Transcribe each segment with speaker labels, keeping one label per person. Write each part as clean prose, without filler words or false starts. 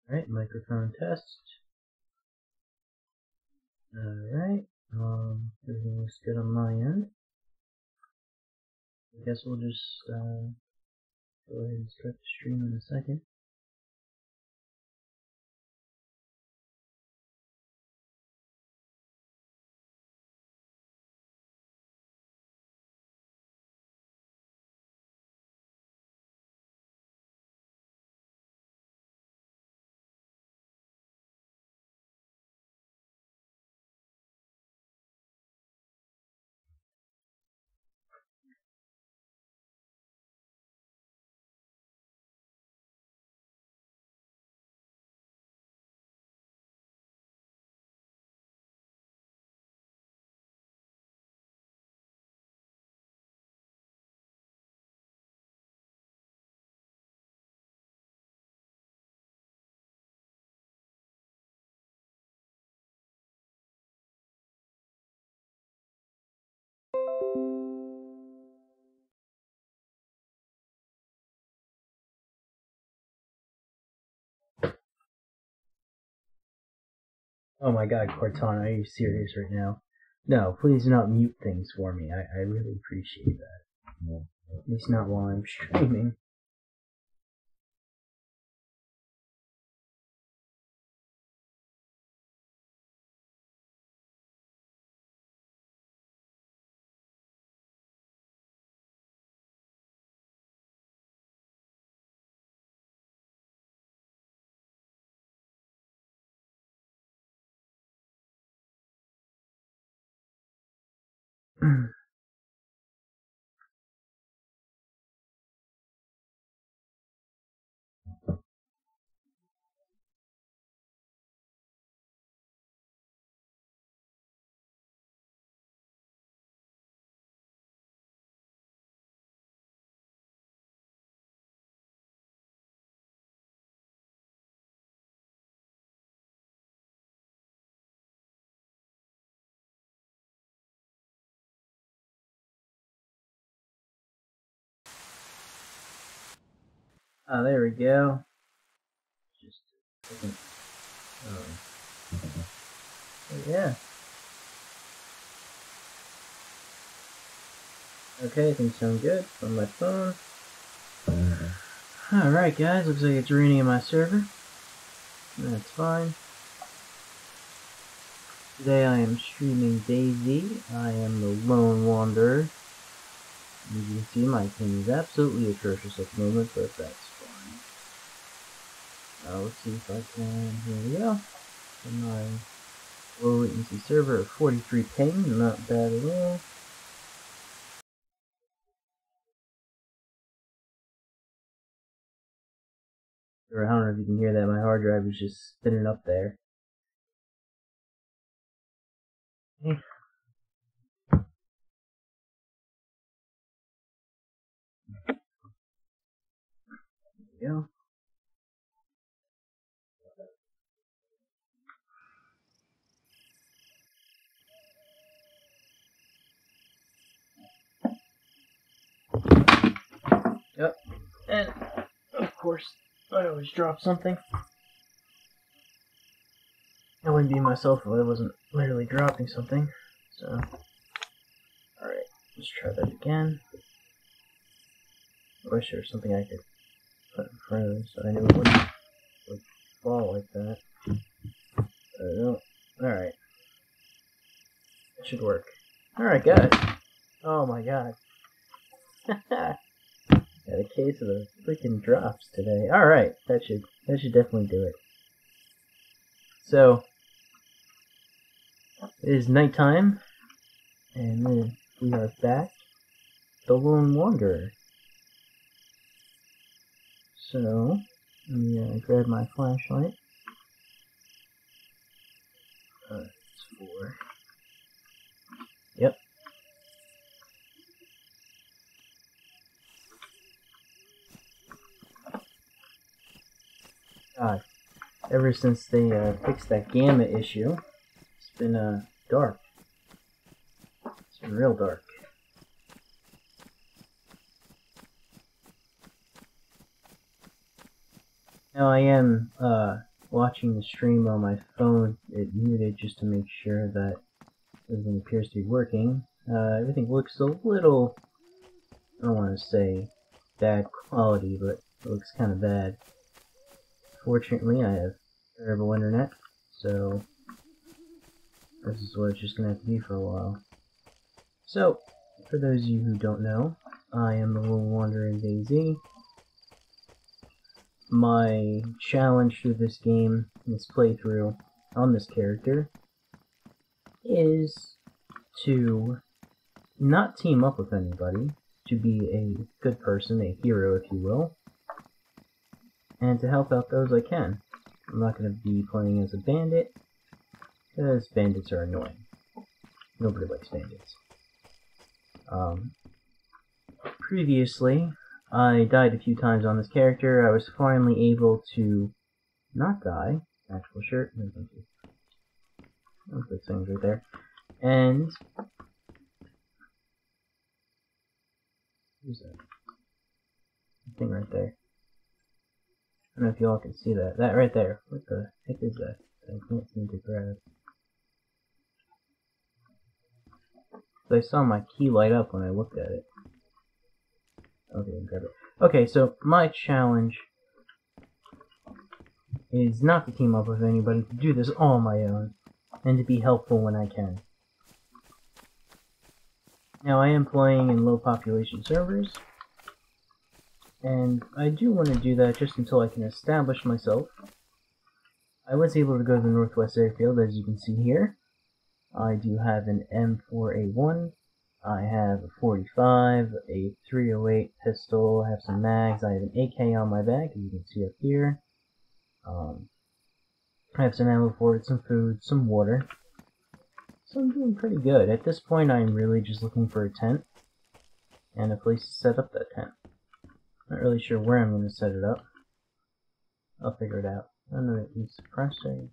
Speaker 1: Alright, microphone test. Alright, everything looks good on my end. I guess we'll just go ahead and start the stream in a second. Oh my god, Cortana, are you serious right now? No, please do not mute things for me. I really appreciate that. At least not while I'm streaming. Oh, there we go. Just yeah. Okay, things sound good on my phone. Alright guys, looks like it's raining on my server. That's fine. Today I am streaming DayZ. I am the Lone Wanderer. As you can see, my ping is absolutely atrocious at the moment, but that's fine. Let's see if I can. Here we go. On my low latency server at 43 ping, not bad at all. I don't know if you can hear that, my hard drive is just spinning up there. There we go. Yep, and of course, I always drop something. I wouldn't be myself if I wasn't literally dropping something. So, alright, let's try that again. I wish there was something I could put in front of it so I knew it wouldn't fall like that. No. Alright. That should work. Alright, guys. Oh my god. Got a case of the freaking drops today. Alright, that should definitely do it. So, it is nighttime, and then we are back, the Lone Wanderer. So, let me grab my flashlight. It's 4. Yep. God, ever since they fixed that gamma issue, it's been dark. It's been real dark. Now I am watching the stream on my phone, it muted just to make sure that everything appears to be working. Everything looks a little, I don't want to say bad quality, but it looks kind of bad. Fortunately, I have terrible internet, so this is what it's just going to have to be for a while. So, for those of you who don't know, I am the Lone Wanderer in DayZ. My challenge through this game, this playthrough, on this character, is to not team up with anybody, to be a good person, a hero if you will, and to help out those I can. I'm not going to be playing as a bandit, because bandits are annoying. Nobody likes bandits. Previously, I died a few times on this character. I was finally able to not die. Actual shirt. No, thank you. Those good things right there. And who's that? Thing right there. I don't know if y'all can see that. That right there. What the heck is that? I can't seem to grab. I saw my key light up when I looked at it. Okay, grab it. Okay, so my challenge is not to team up with anybody, to do this all on my own, and to be helpful when I can. Now, I am playing in low population servers, and I do want to do that just until I can establish myself. I was able to go to the Northwest Airfield, as you can see here. I do have an M4A1. I have a 45, a 308 pistol, I have some mags, I have an AK on my back, as you can see up here. I have some ammo for it, some food, some water. So I'm doing pretty good. At this point, I'm really just looking for a tent and a place to set up that tent. Not really sure where I'm going to set it up. I'll figure it out. I don't know if it's suppressor.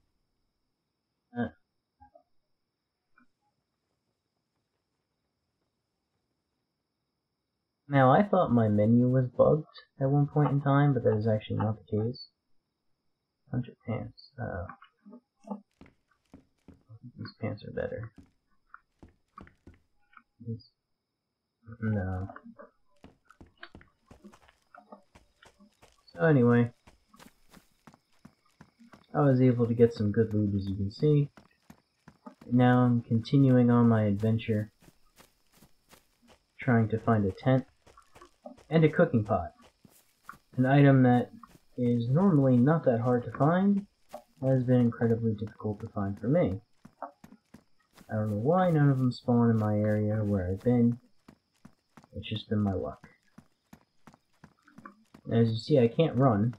Speaker 1: Now, I thought my menu was bugged at one point in time, but that is actually not the case. Bunch of pants. I think these pants are better. No. So anyway, I was able to get some good loot, as you can see. Now I'm continuing on my adventure, trying to find a tent and a cooking pot. An item that is normally not that hard to find, has been incredibly difficult to find for me. I don't know why none of them spawn in my area where I've been. It's just been my luck. As you see, I can't run.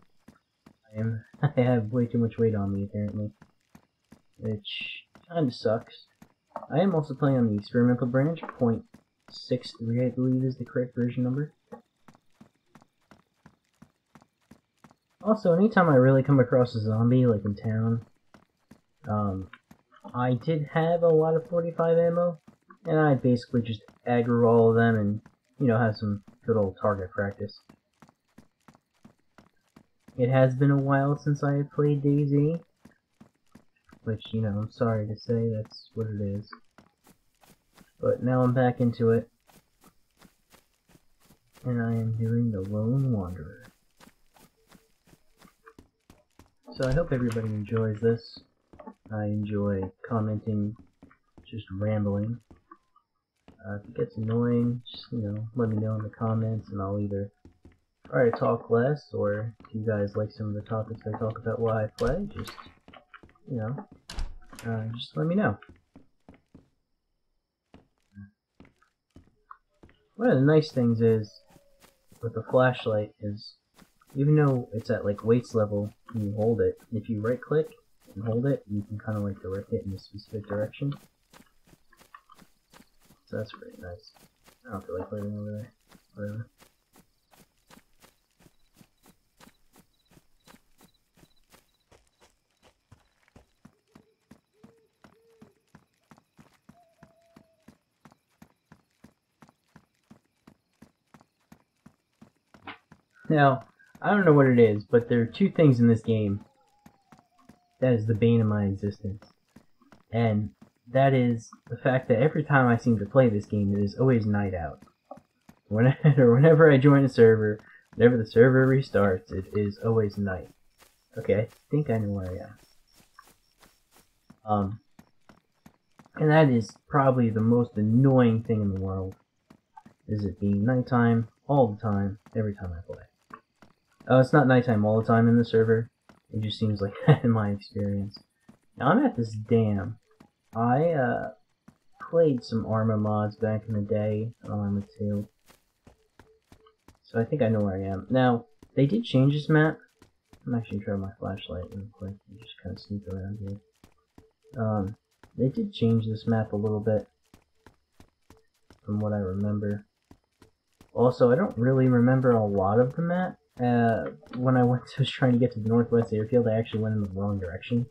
Speaker 1: I have way too much weight on me, apparently. Which kinda sucks. I am also playing on the experimental branch, 0.63 I believe is the correct version number. Also, anytime I really come across a zombie, like in town, I did have a lot of 45 ammo, and I basically just aggro all of them and, you know, have some good old target practice. It has been a while since I have played DayZ, which, you know, I'm sorry to say, that's what it is. But now I'm back into it, and I am doing the Lone Wanderer. So I hope everybody enjoys this. I enjoy commenting, just rambling. If it gets annoying, just, you know, let me know in the comments, and I'll either try to talk less, or if you guys like some of the topics I talk about while I play, just, you know, just let me know. One of the nice things is, with the flashlight, is even though it's at like waist level and you hold it, if you right click and hold it, you can kind of like direct it in a specific direction. So that's pretty nice. I don't feel like living over there. Whatever. Now, I don't know what it is, but there are two things in this game that is the bane of my existence. And that is the fact that every time I seem to play this game, it is always night out. Whenever I join a server, whenever the server restarts, it is always night. Okay, I think I know where I am. And that is probably the most annoying thing in the world, is it being nighttime all the time, every time I play. Oh, it's not nighttime all the time in the server. It just seems like that in my experience. Now I'm at this dam. I played some Arma mods back in the day on Arma 2. So I think I know where I am. Now, they did change this map. I'm actually trying my flashlight real quick and just kind of sneak around here. They did change this map a little bit, from what I remember. Also, I don't really remember a lot of the map. When I was trying to get to the northwest airfield, I actually went in the wrong direction.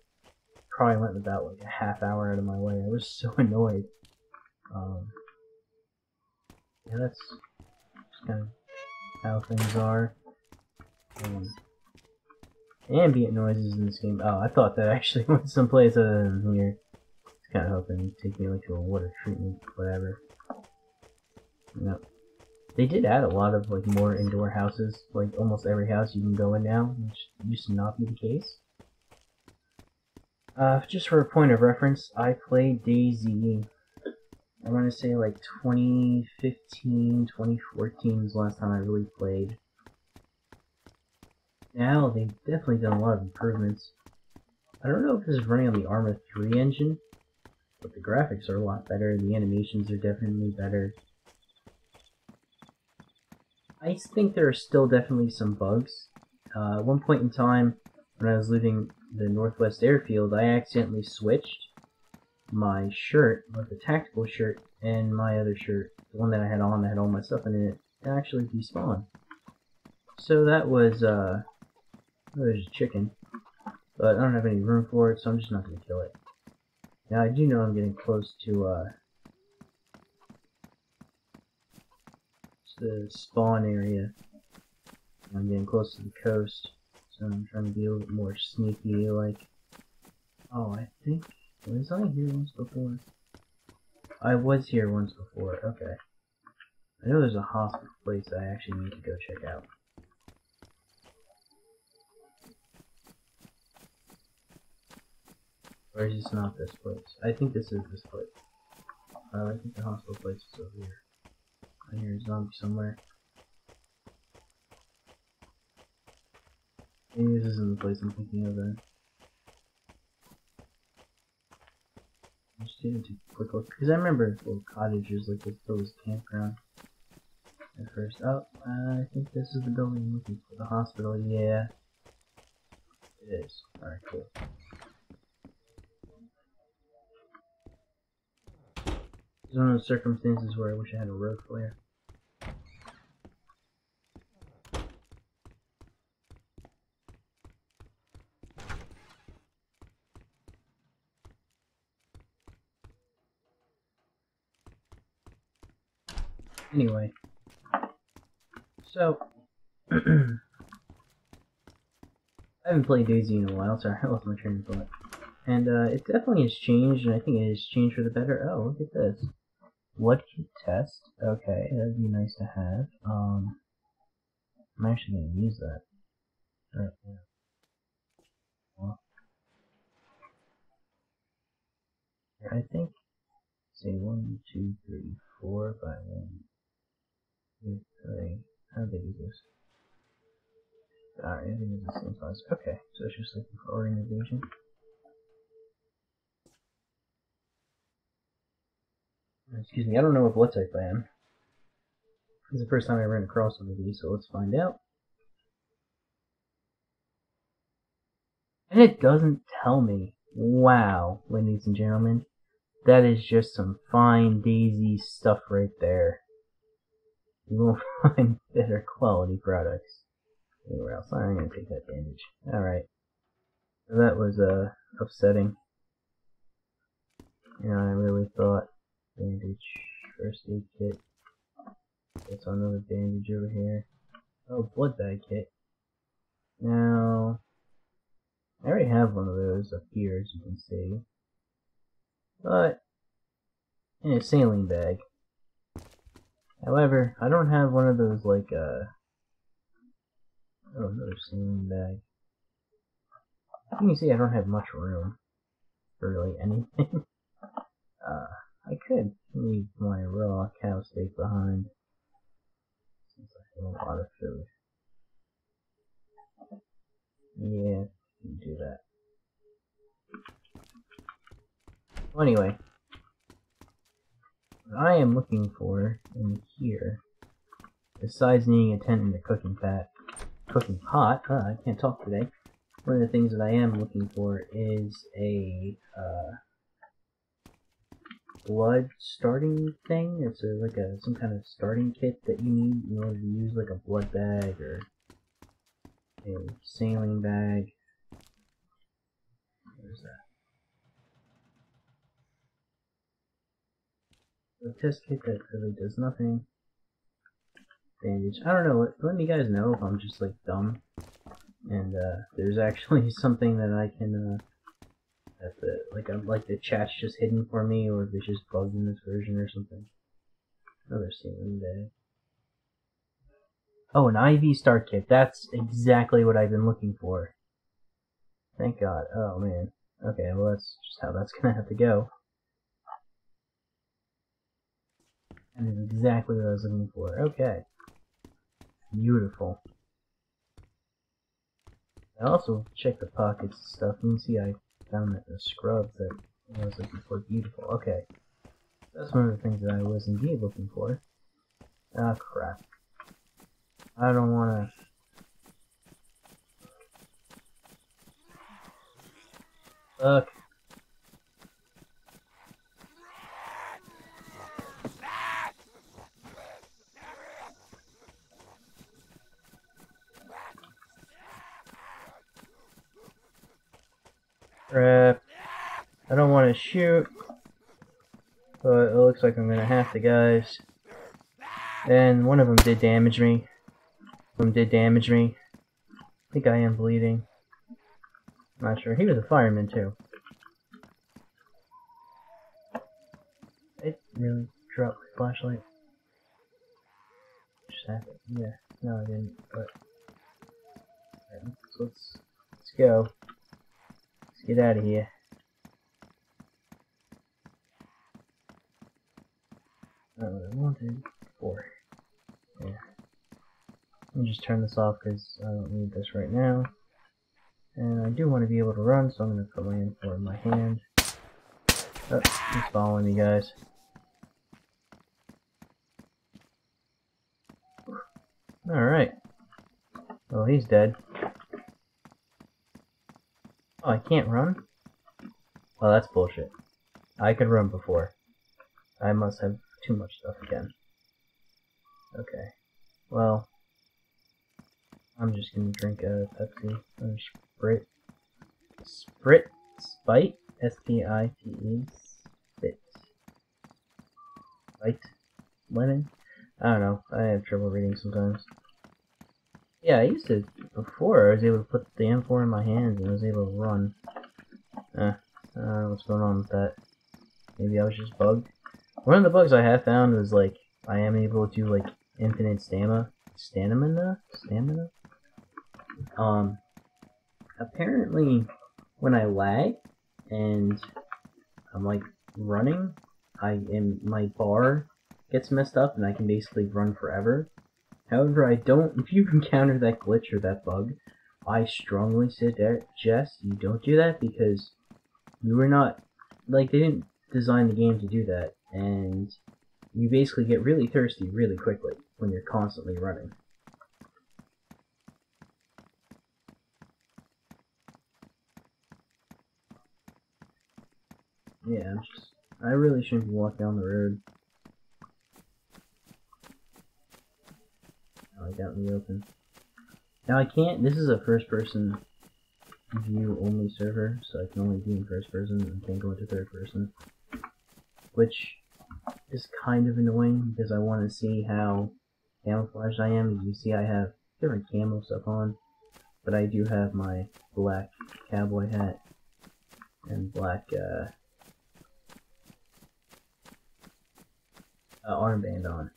Speaker 1: Probably went about like a half hour out of my way. I was so annoyed. Yeah, that's just kind of how things are. Ambient noises in this game. Oh, I thought that actually went someplace other than here. It's kind of hoping to take me like to a water treatment, whatever. No. They did add a lot of like more indoor houses. Like almost every house you can go in now, which used to not be the case. Just for a point of reference, I played DayZ. I want to say like 2015, 2014 was the last time I really played. Now they've definitely done a lot of improvements. I don't know if this is running on the Arma 3 engine, but the graphics are a lot better. The animations are definitely better. I think there are still definitely some bugs. At one point in time, when I was leaving the Northwest Airfield, I accidentally switched my shirt, like the tactical shirt, and my other shirt, the one that I had on that had all my stuff in it, to actually despawn. So that was, there's a chicken, but I don't have any room for it, so I'm just not going to kill it. Now I do know I'm getting close to, the spawn area. I'm getting close to the coast, so I'm trying to be a little bit more sneaky, like... Oh, I think... Was I here once before? I was here once before, okay. I know there's a hospital place I actually need to go check out. Or is this not this place? I think this is this place. I think the hospital place is over here. I hear a zombie somewhere. Maybe this isn't the place I'm thinking of then. I just didn't take a quick look, because I remember little cottages like this, there was a campground at first. Oh, I think this is the building I'm looking for. The hospital, yeah. It is. Alright, cool. It's one of those circumstances where I wish I had a road flare. Anyway, so I haven't played DayZ in a while. Sorry, I lost my train of thought. And it definitely has changed, and I think it has changed for the better. Oh, look at this. What kit test? Okay, that'd be nice to have. I'm actually going to use that right now. Well, I think, say 1, 2, 3, 4 by 1, 2, 3. How big is this? Alright, I think it's the same size. Okay, so it's just looking for organization. Excuse me, I don't know what blood type I am. This is the first time I ran across one of these, so let's find out. And it doesn't tell me. Wow, ladies and gentlemen. That is just some fine DayZ stuff right there. You won't find better quality products anywhere else. I'm going to take that bandage. Alright. So that was upsetting. You know, I really thought bandage, first aid kit. That's another bandage over here. Oh, blood bag kit. Now, I already have one of those up here, as you can see. But in a sailing bag. However, I don't have one of those like oh, another sailing bag. You can see I don't have much room for really anything. I could leave my raw cow steak behind since I have a lot of food. Yeah, you can do that. Well, anyway, what I am looking for in here, besides needing a tent and a cooking pot, I can't talk today. One of the things that I am looking for is a blood starting thing. It's like some kind of starting kit that you need in order to use like a blood bag or a saline bag. Where's that? A test kit that really does nothing. Bandage. I don't know. Let me guys know if I'm just like dumb and there's actually something that I can like the chat's just hidden for me, or if it's just bugged in this version or something. Another saline bag. Oh, an IV start kit. That's exactly what I've been looking for. Thank God. Oh man. Okay, well that's just how that's gonna have to go. And it's exactly what I was looking for. Okay. Beautiful. I also checked the pockets and stuff. You can see I found that the scrub that I was looking for. Beautiful. Okay. That's one of the things that I was indeed looking for. Ah, crap. I don't wanna... Fuck. Crap. I don't want to shoot, but it looks like I'm gonna have to, guys. And one of them did damage me. I think I am bleeding. I'm not sure. He was a fireman too. It really dropped my flashlight. Just happened. Yeah. No, I didn't. But right, let's go. Let's get out of here. Not what I wanted. 4. Yeah. Let me just turn this off because I don't need this right now. And I do want to be able to run, so I'm going to put my M4 in my hand. Oh, he's following me, guys. Alright. Well, he's dead. Oh, I can't run? Well, that's bullshit. I could run before. I must have too much stuff again. Okay. Well, I'm just gonna drink a Pepsi or Sprit. Spite? S-P-I-T-E. Spit. Spite? Lemon? I don't know. I have trouble reading sometimes. Yeah, I used to, before, I was able to put the M4 in my hands and I was able to run. I don't know what's going on with that. Maybe I was just bugged. One of the bugs I have found was, like, I am able to do, like, infinite stamina? Apparently, when I lag, and I'm, like, running, my bar gets messed up, and I can basically run forever. However, I don't, if you encounter that glitch or that bug, I strongly suggest you don't do that, because you are not, like, they didn't design the game to do that, and you basically get really thirsty really quickly when you're constantly running. Yeah, I really shouldn't be walking down the road. Like out in the open. Now I can't, this is a first person view only server, so I can only be in first person and can't go into third person. Which is kind of annoying because I want to see how camouflaged I am. As you see, I have different camo stuff on, but I do have my black cowboy hat and black armband on.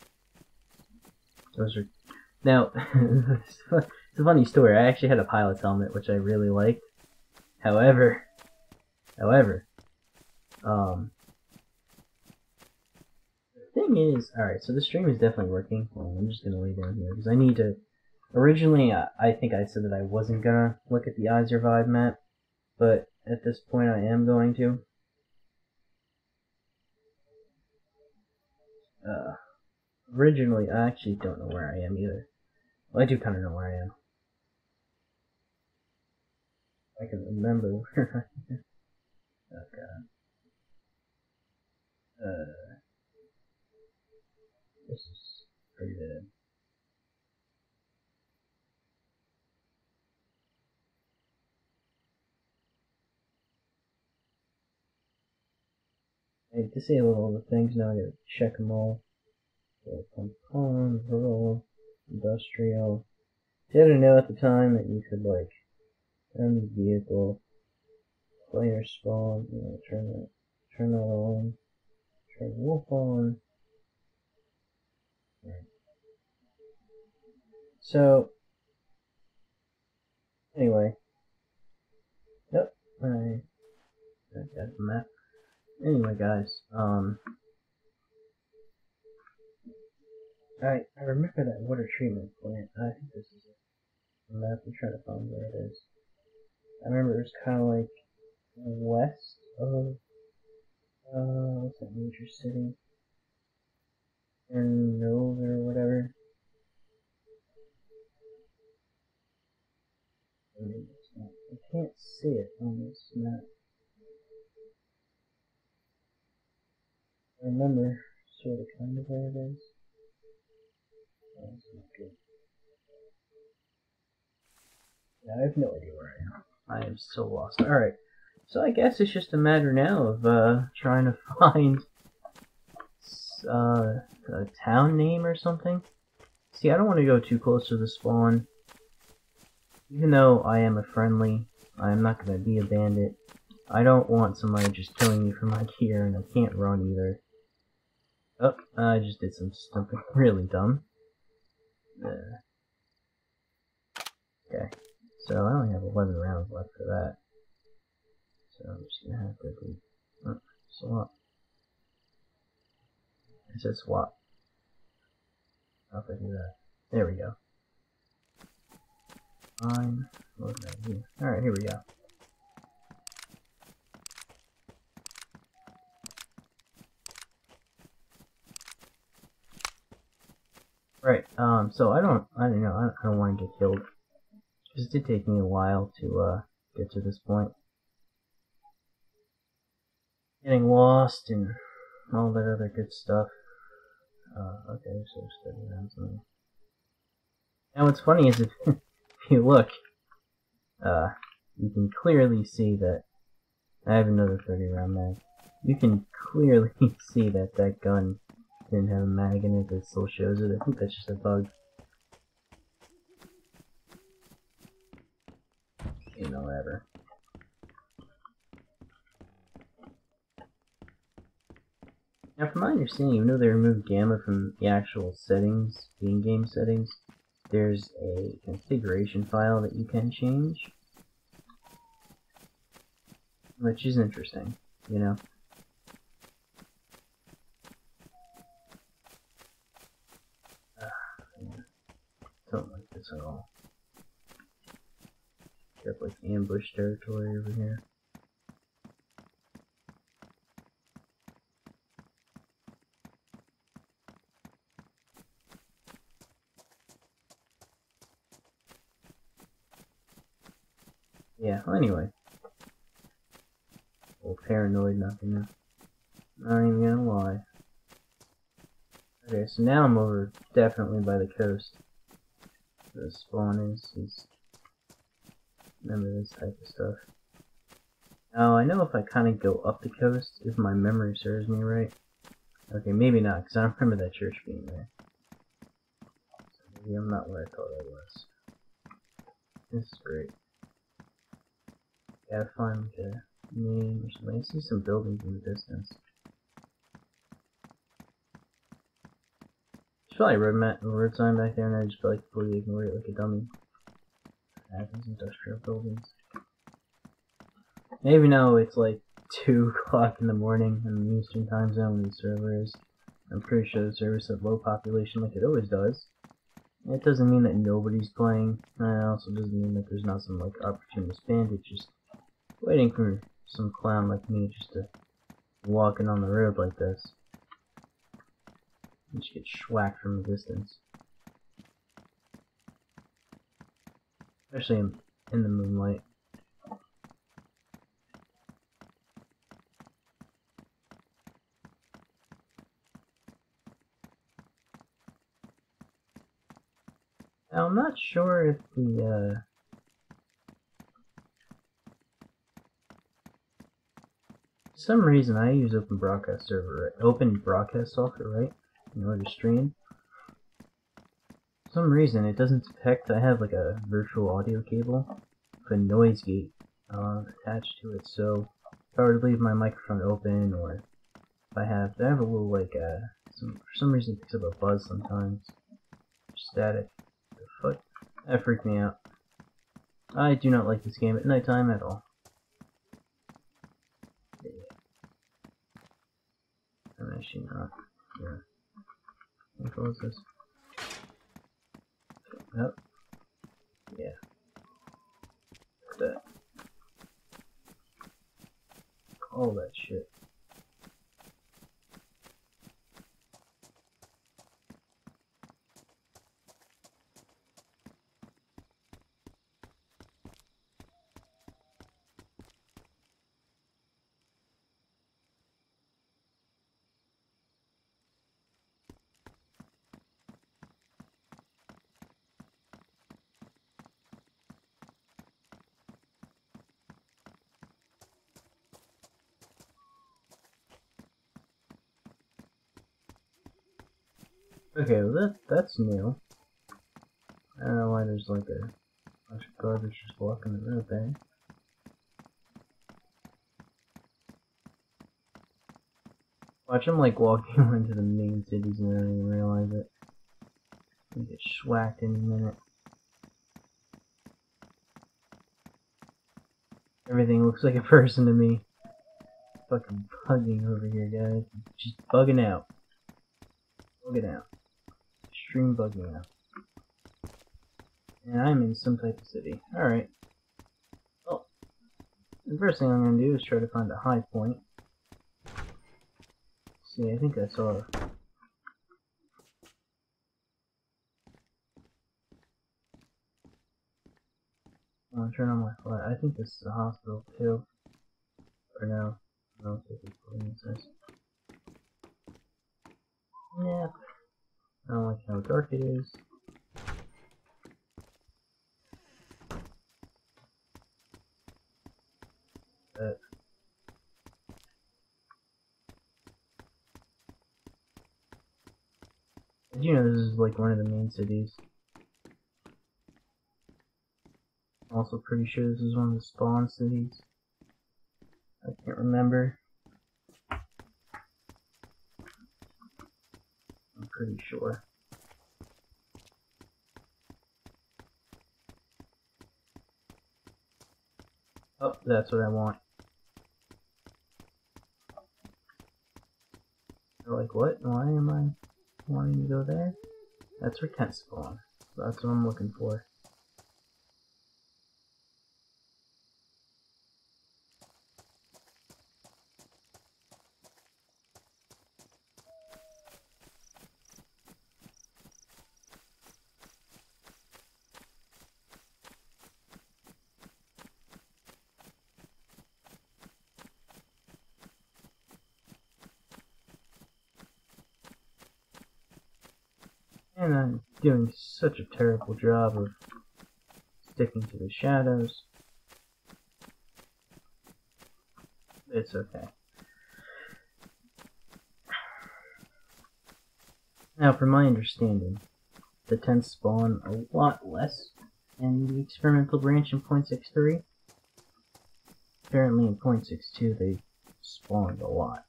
Speaker 1: Those are now. It's a funny story. I actually had a pilot's helmet, which I really liked. However, the thing is, alright, so the stream is definitely working. Well, I'm just gonna lay down here because I need to. Originally, I think I said that I wasn't gonna look at the iSurvive map, but at this point, I am going to. Originally, I actually don't know where I am either. Well, I do kind of know where I am. I can remember where I am. Oh god. This is pretty bad. I disable all the things now. I gotta check them all. So, pump, rural, industrial. Didn't know at the time that you could like turn the vehicle, player spawn, you know, turn that on, turn wolf on. Right. So anyway, yep, I got the map. Anyway, guys, I remember that water treatment plant. I think this is a map. I'm trying to find where it is. I remember it was kind of like west of what's that major city? Nova or whatever. Maybe it's not. I can't see it on this map. I remember sort of kind of where it is. Oh, that's not good. Yeah, I have no idea where I am. I am so lost. Alright, so I guess it's just a matter now of trying to find a town name or something. See, I don't want to go too close to the spawn. Even though I am a friendly, I am not going to be a bandit. I don't want somebody just killing me for my gear, and I can't run either. Oh, I just did something really dumb. Okay, so I only have 11 rounds left for that. So I'm just going to have to do swap. It says swap. How if I do that? There we go. Fine. What did I do? Alright, here we go. Right, so I don't want to get killed. Because it did take me a while to, get to this point. Getting lost and all that other good stuff. Okay, so steady rounds. Now what's funny is if you look, you can clearly see that I have another 30 round mag. You can clearly see that that gun didn't have a mag in it, but it still shows it. I think that's just a bug. You know, whatever. Now, from my understanding, even though they removed gamma from the actual settings, the in-game settings, there's a configuration file that you can change, which is interesting, you know. Don't like this at all. Got like ambush territory over here. Yeah, well, anyway. Old paranoid, nothing else. Not even gonna lie. Okay, so now I'm over definitely by the coast. The spawn is remember this type of stuff. Now I know if I kind of go up the coast, if my memory serves me right. Okay, maybe not, because I don't remember that church being there. So maybe I'm not where I thought I was. This is great. Gotta find like a name or something. I see some buildings in the distance. There's probably a road sign back there, and I just feel like completely ignore it like a dummy. Happens industrial buildings. Maybe now it's like 2 o'clock in the morning in the Eastern time zone when the server is. I'm pretty sure the server's at low population like it always does. It doesn't mean that nobody's playing, and it also doesn't mean that there's not some like opportunist bandit just waiting for some clown like me just to walking on the road like this. And just get schwacked from a distance. Especially in the moonlight. Now, I'm not sure if the, for some reason I use open broadcast software, right? In order to stream. For some reason it doesn't detect I have like a virtual audio cable with a noise gate attached to it, so if I were to leave my microphone open, or if I have a little like for some reason it picks up a buzz sometimes. Static. But that freaked me out. I do not like this game at nighttime at all. Yeah. I'm actually not. Yeah. How close this? Yep. Yeah. Look at that. All that shit. Okay, well that's new. I don't know why there's like a bunch of garbage just blocking the road there. Watch, I'm like walking into the main cities and I don't even realize it. I'm gonna get schwacked in a minute. Everything looks like a person to me. Fucking bugging over here, guys. Just bugging out. Bugging out. Extreme bugging out. And I'm in some type of city. Alright. Well, the first thing I'm gonna do is try to find a high point. See, I think I saw a... I'll turn on my flight. I think this is a hospital too. Or no. No, it's a yeah. I don't like how dark it is. But did you know this is like one of the main cities? I'm also pretty sure this is one of the spawn cities. I can't remember. I'm pretty sure. Oh, that's what I want. They're like, what? Why am I wanting to go there? That's where tent spawn. So that's what I'm looking for. And I'm doing such a terrible job of sticking to the shadows. It's okay. Now, from my understanding, the tents spawn a lot less and the experimental branch in 0.63. Apparently in 0.62 they spawned a lot.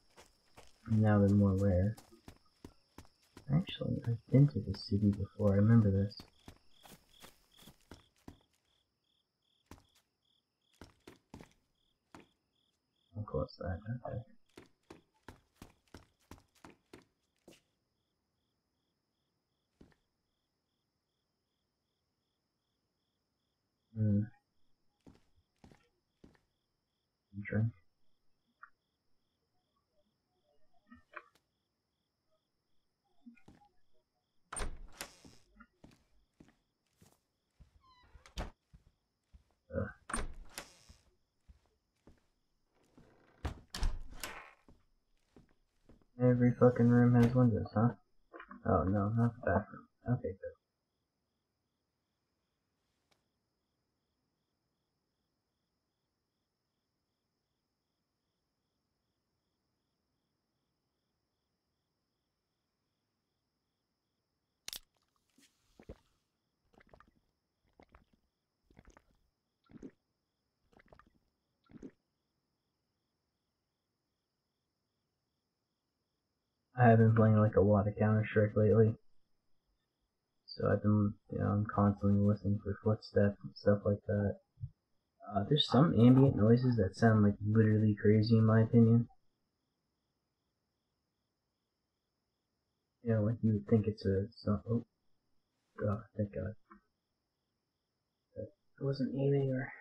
Speaker 1: And now they're more rare. Actually, I've been to this city before, I remember this. I'll close that, okay. Drink. Every fucking room has windows, huh? Oh no, not the bathroom. Okay, good. I have been playing like a lot of Counter-Strike lately. So I've been, I'm constantly listening for footsteps and stuff like that. There's some ambient noises that sound like literally crazy in my opinion. Like you would think it's oh god, thank god. I wasn't aiming or...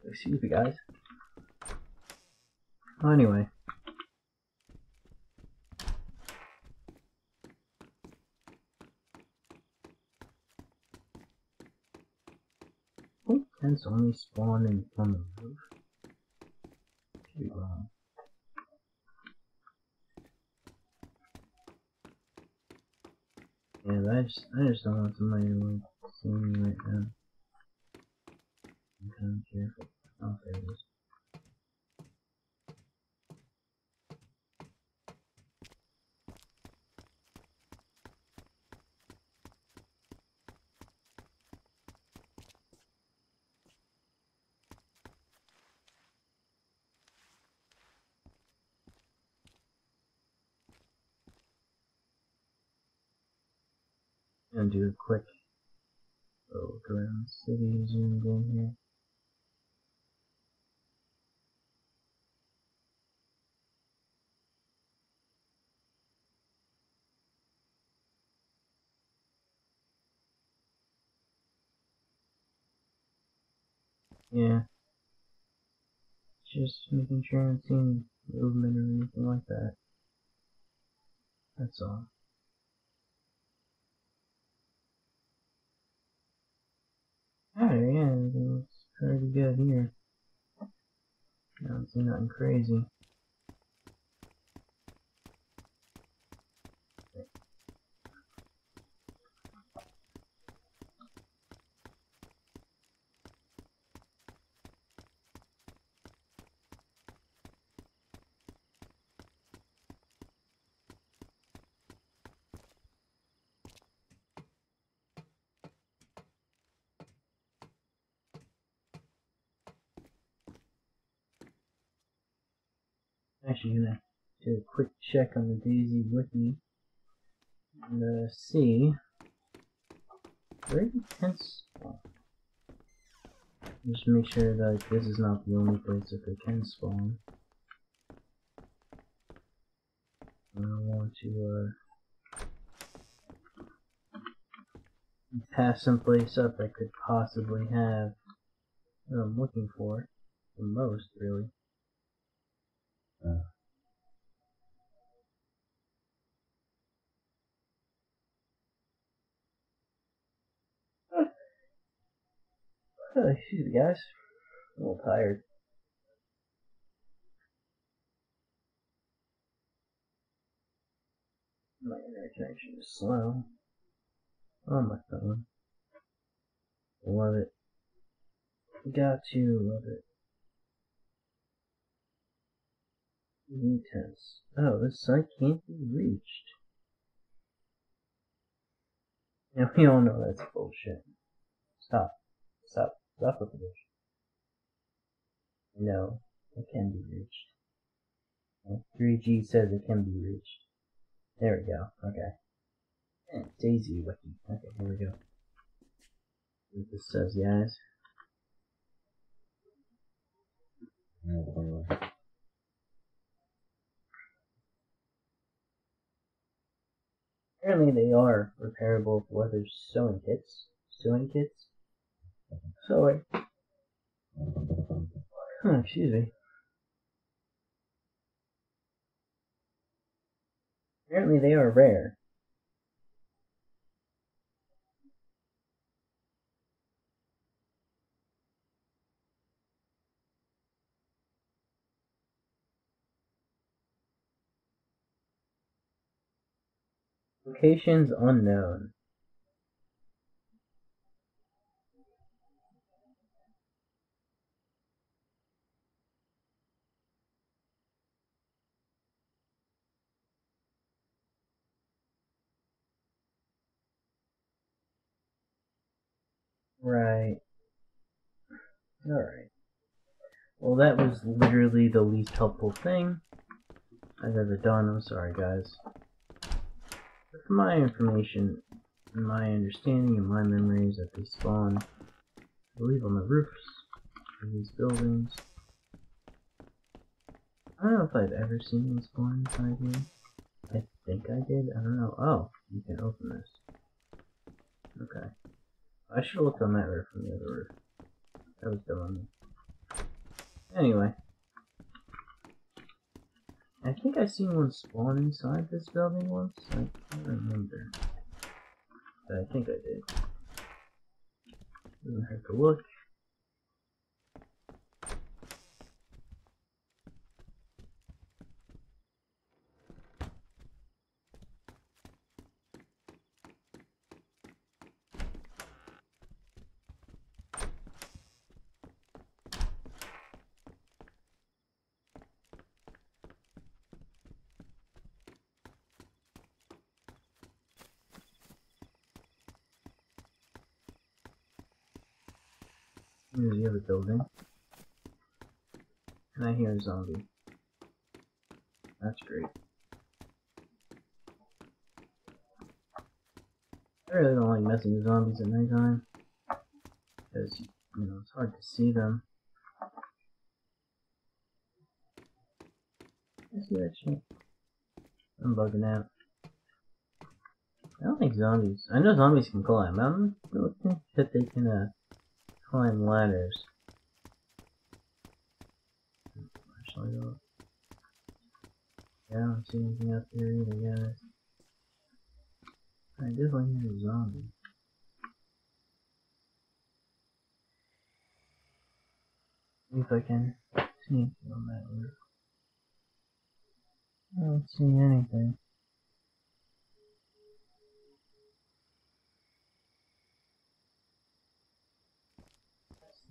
Speaker 1: Excuse me guys. Well, anyway. I think tents only spawn on the roof. Could be wrong. Yeah, I just don't want somebody to see me right now. I'm kind of careful. Oh, there it is. I'm gonna do a quick look around the city, zoomed in here. Yeah. Just making sure I haven't seen movement or anything like that. That's all. Alright, yeah, everything looks pretty good here. I don't see nothing crazy. Actually gonna do a quick check on the DayZ wiki and see where the tents spawn. Just make sure that this is not the only place that they can spawn. I don't want to pass someplace up that could possibly have what I'm looking for the most, really. Excuse me, guys. I'm a little tired. My internet connection is slow. On my phone. Love it. Got to love it. Intense. Oh, this site can't be reached. And we all know that's bullshit. Stop. Stop. Stop with the bullshit. No, it can be reached. 3G says it can be reached. There we go. Okay. DayZ wiki. Okay, here we go. What this says, guys. Apparently they are repairable with leather sewing kits. Sewing. Excuse me. Apparently they are rare. Locations unknown. Right. Alright. Well, that was literally the least helpful thing I've ever done. I'm sorry, guys. But for my information, and my understanding and my memories that they spawn, I believe on the roofs of these buildings. I don't know if I've ever seen them spawn inside here. I think I did. I don't know. Oh, you can open this. Okay. I should have looked on that roof from the other roof. That was dumb on me. Anyway. I think I've seen one spawn inside this building once. I can't remember. But I think I did. Doesn't hurt to look. Here's the other building. And I hear a zombie. That's great. I really don't like messing with zombies at nighttime. Because, you know, it's hard to see them. I see that shit. I'm bugging out. I don't think zombies... I know zombies can climb. I don't think that they can, climb ladders. Actually, don't. Yeah, I don't see anything up here either, guys. I definitely hear a zombie. See if I can see anything on that roof. I don't see anything.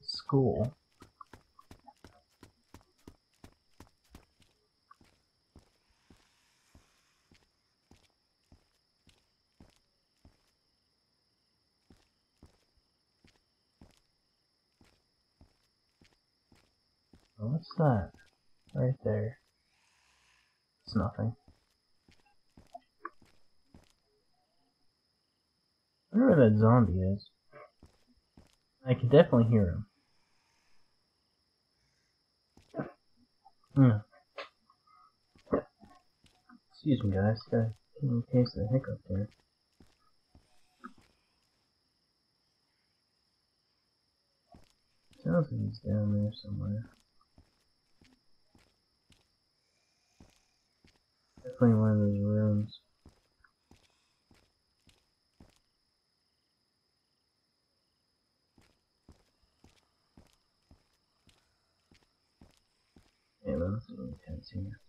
Speaker 1: School. Oh, what's that? Right there. It's nothing. I wonder where that zombie is. I can definitely hear him. Excuse me, guys. Got a case of the hiccup there. Sounds like he's down there somewhere. Definitely one of those rooms. Yeah, but that's really intense here.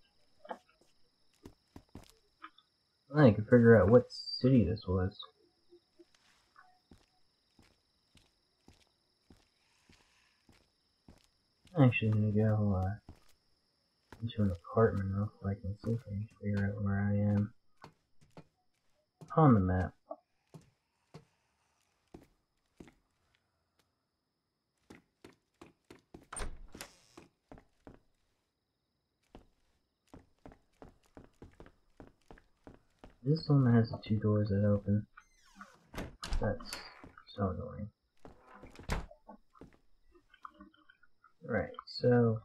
Speaker 1: I can figure out what city this was. I'm actually gonna go into an apartment real quick and see if I can figure out where I am on the map. This one has the 2 doors that open. That's so annoying. Right, so...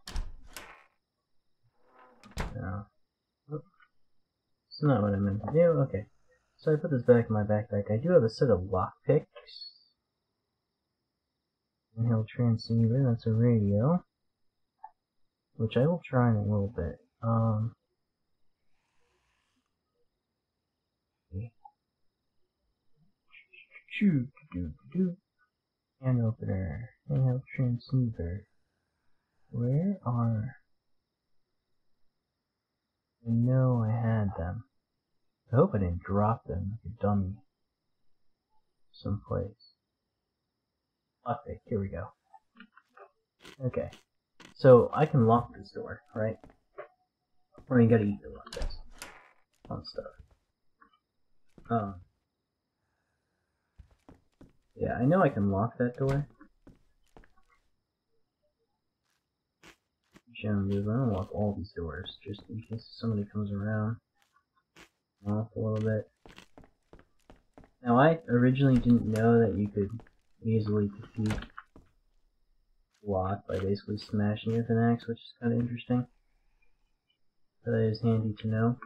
Speaker 1: No. It's not what I meant to do. Okay. So I put this back in my backpack. I do have a set of lockpicks. Inhale transceiver, that's a radio. Which I will try in a little bit. Hand opener. Inhale transceiver. Where are... I know I had them. I hope I didn't drop them like a dummy. Someplace. Lockpick, here we go. Okay. So I can lock this door, right? Or you gotta eat the lock this. Fun stuff. Yeah, I know I can lock that door. I'm gonna lock all these doors, just in case somebody comes around. Off a little bit. Now, I originally didn't know that you could easily defeat lock by basically smashing it with an axe, which is kind of interesting. So that is handy to know.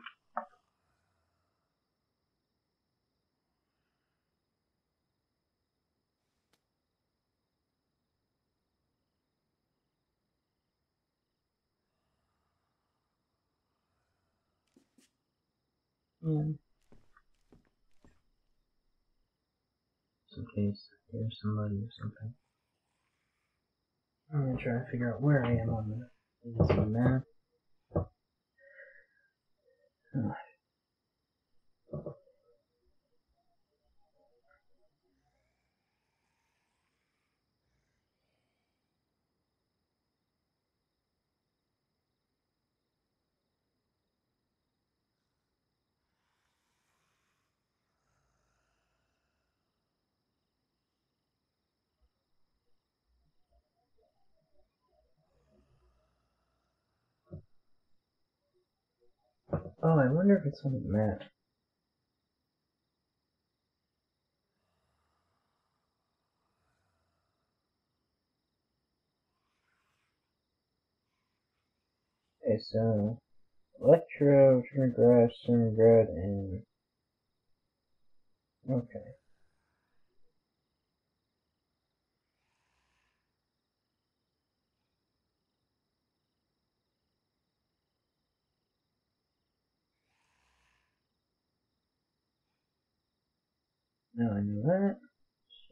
Speaker 1: And just in case there's somebody or something. I'm gonna try to figure out where I am on the map. Oh, I wonder if it's on the map. Okay, so Electro, Thermograph, and okay. Now I know that.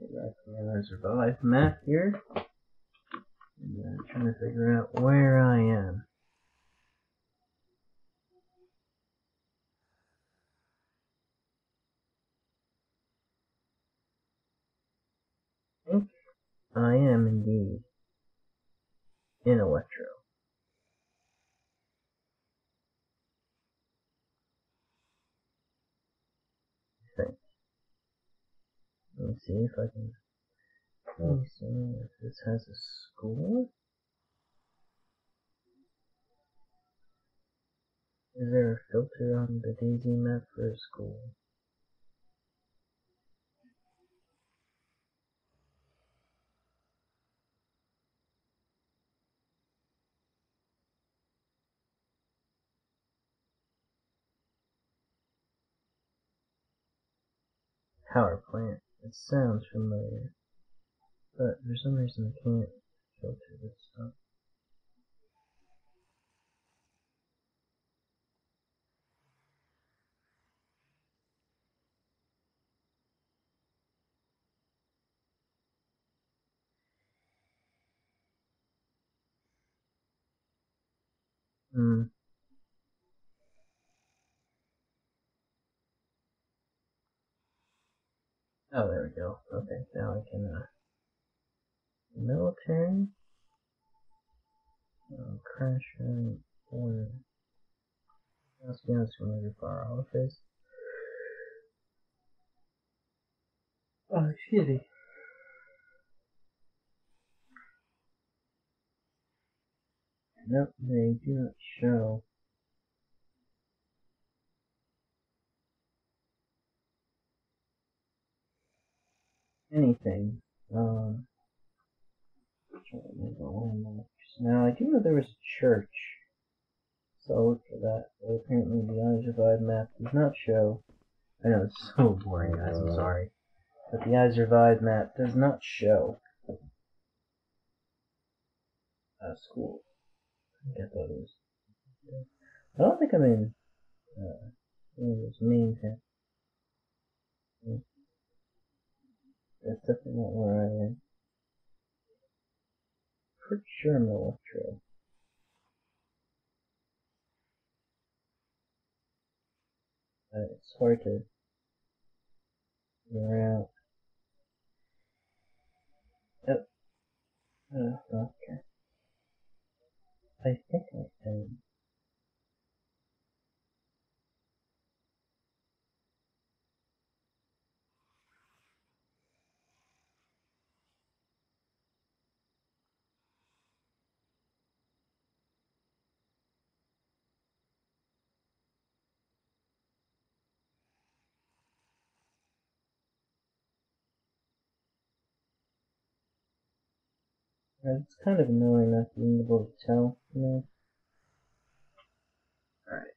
Speaker 1: Get back to my survive map here. And trying to figure out where I am. I think I am indeed in Electro. I think. Let me see if I can. Let me see if this has a school. Is there a filter on the DayZ map for a school? Power plant. It sounds familiar. But for some reason I can't filter this stuff. Oh, there we go. Okay, now I can, military? Crash rate, or... Let's be honest, familiar fire office. Oh, excuse me. Nope, they do not show. anything. Now, I do know there was a church, so I'll look for that. But apparently, the I Survived map does not show. I know it's so boring, guys. I'm sorry, but the I Survived map does not show. School. I thought it was. I don't think I'm in. One of those main things. That's definitely not where I am. Pretty sure I'm in Electro. It's hard to figure out. Yep. Okay. I think I can. It's kind of annoying not being able to tell, you know? Alright.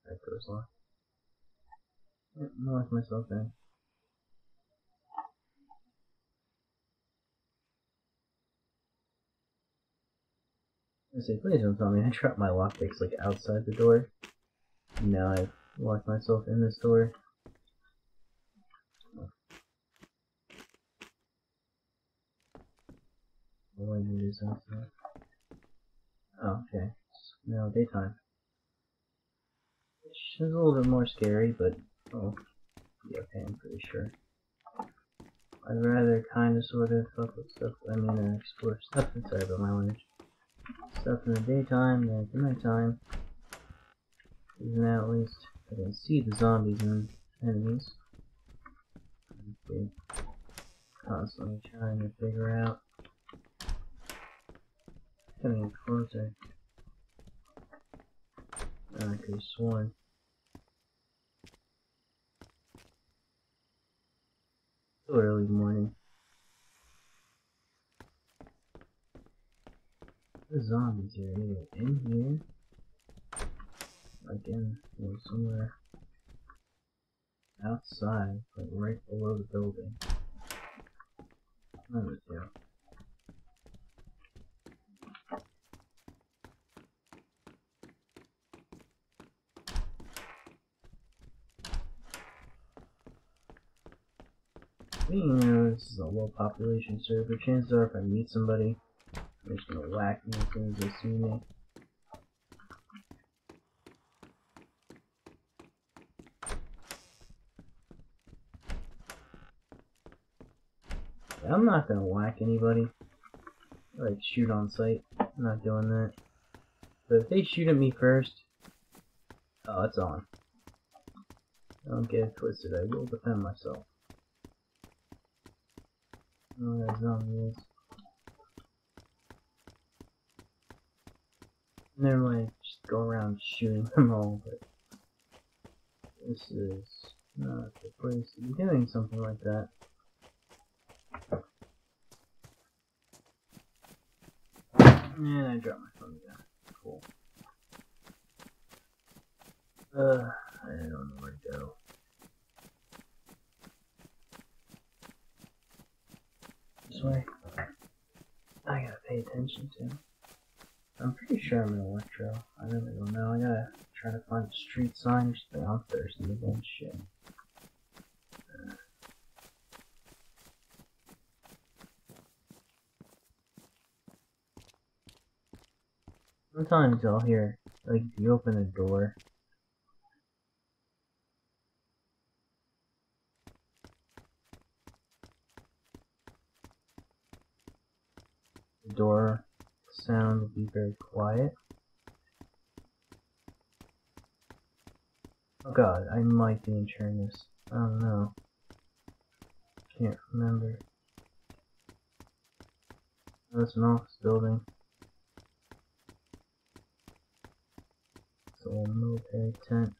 Speaker 1: That goes on. Yep, I'll lock myself in. I say, please don't tell me I dropped my lockpicks like outside the door. And now I've locked myself in this door. What do I do this outside? Oh, okay. It's now daytime. Which is a little bit more scary, but oh, yeah, okay, I'm pretty sure. I'd rather kind of sort of fuck with stuff, explore stuff, sorry about my language. Stuff in the daytime than at the nighttime. Because now at least I can see the zombies and enemies. I'm constantly trying to figure out. Getting closer. I could have sworn. Still early morning. The zombies are either in here, like in somewhere outside, like right below the building. One of the two. Being this is a low population server, chances are if I meet somebody, they're just gonna whack me as soon as they see me. Yeah, I'm not gonna whack anybody. Like shoot on sight. I'm not doing that. But if they shoot at me first, oh, it's on. Don't get it twisted. I will defend myself. Oh, that zombie is. Never mind, just go around shooting them all, but this is not the place to be doing something like that. And I dropped my phone again. Cool. I don't know where to go. This way. I gotta pay attention to. I'm pretty sure I'm in Electro. I really don't know. I gotta try to find a street sign or something. I'm thirsty again. Shit. Sometimes I'll hear, like, if you open a door, the door sound will be very quiet. Oh god, I might be insuring this. I don't know. Can't remember. Oh, that's an office building. It's a little military tent.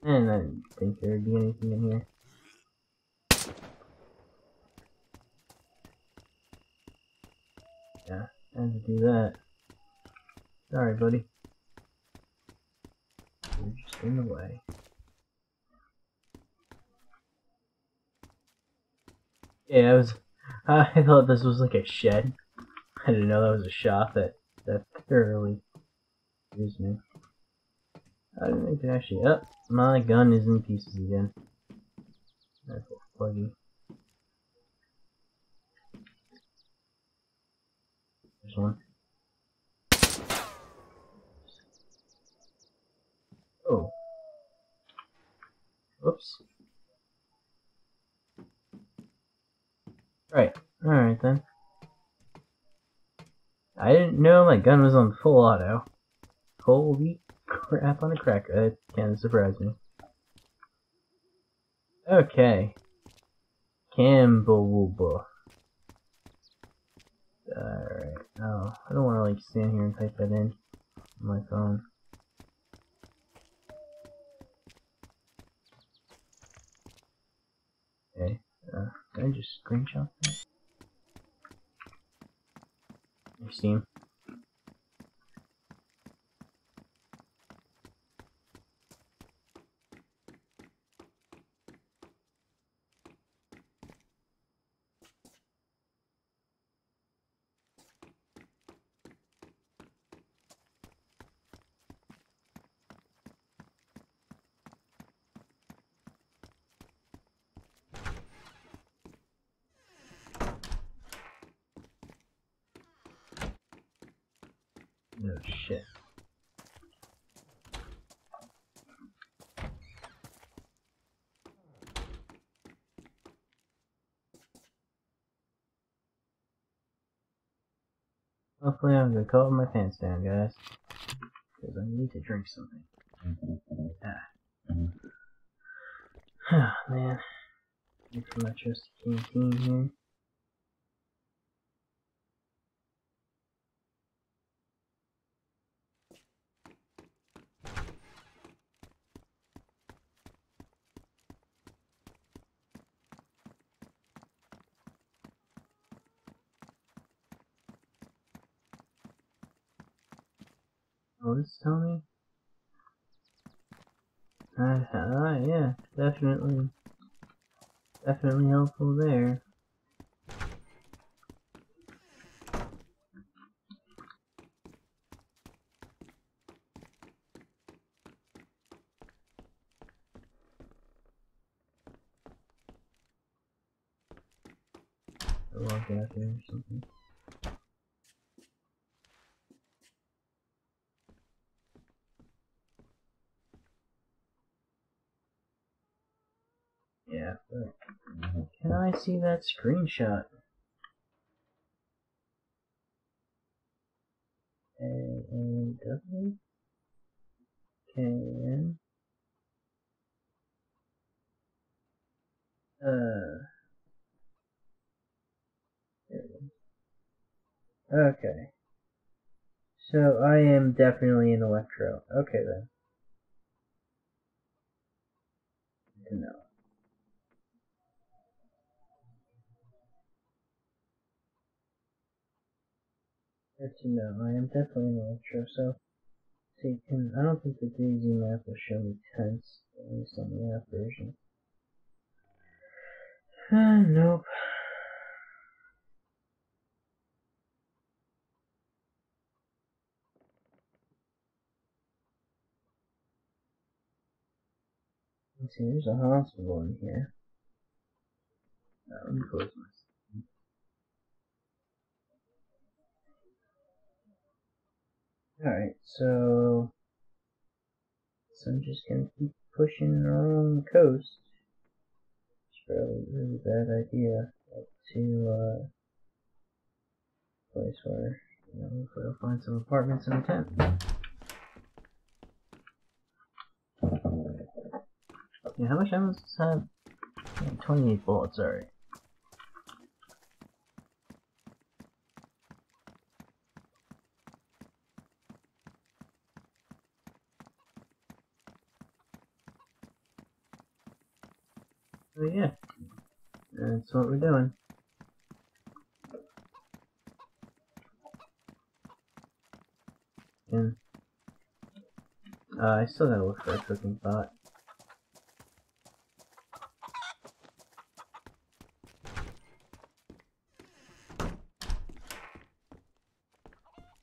Speaker 1: And I didn't think there would be anything in here. Yeah, I had to do that. Sorry, buddy. You're just in the way. Yeah, I thought this was like a shed. I didn't know that was a shop. That thoroughly confused me. I didn't think it actually. Oh, my gun is in pieces again. That's pluggy. There's one. Oh. Whoops. Right. Alright then. I didn't know my gun was on full auto. Holy crap on a cracker. That kind of surprised me. Okay. Campbell. Alright. Oh, I don't want to like stand here and type that in on my phone. Okay. Can I just screenshot that? Your Steam. No shit. Hopefully I'm gonna calm my pants down, guys. Because I need to drink something. Ah, man. Wait for my trusty canteen here. Oh, this is Tony? Yeah, definitely helpful there. I walk out there or something. Yeah, but can I see that screenshot? A-A-W-K-N there it is. Okay. So I am definitely an electro. Okay then. Good to know. Good to know. I am definitely an electro, so see, I don't think the DayZ map will show me tents, at least on the app version. Nope. Let's see, there's a hospital in here. Let me close my. Alright, so I'm just gonna keep pushing along the coast. It's probably a really bad idea up to a place where, you know, hopefully I'll find some apartments and a tent. Yeah, how much ammo does this have? Yeah, 28 bullets, alright. So yeah, that's what we're doing. And I still gotta look for a cooking pot.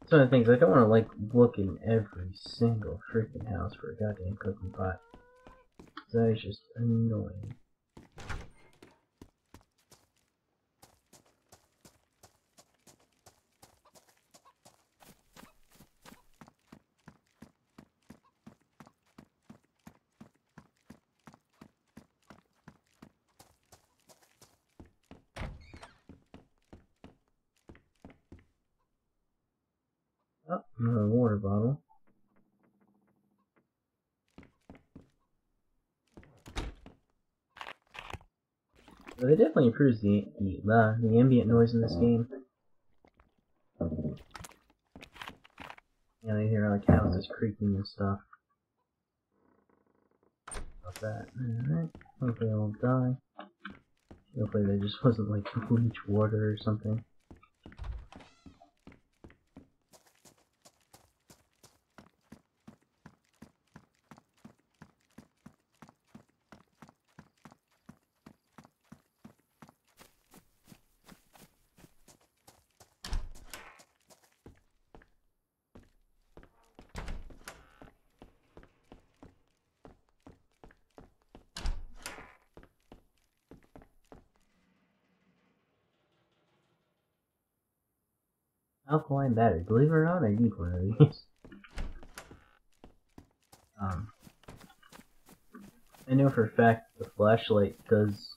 Speaker 1: It's one of the things, I don't want to like look in every single freaking house for a goddamn cooking pot. That is just annoying. Oh, another water bottle. But it definitely improves the ambient noise in this game. You hear like houses creaking and stuff. About that. Alright. Hopefully I won't die. Hopefully there just wasn't like bleach water or something. Alkaline battery. Believe it or not, I need one of these. I know for a fact the flashlight does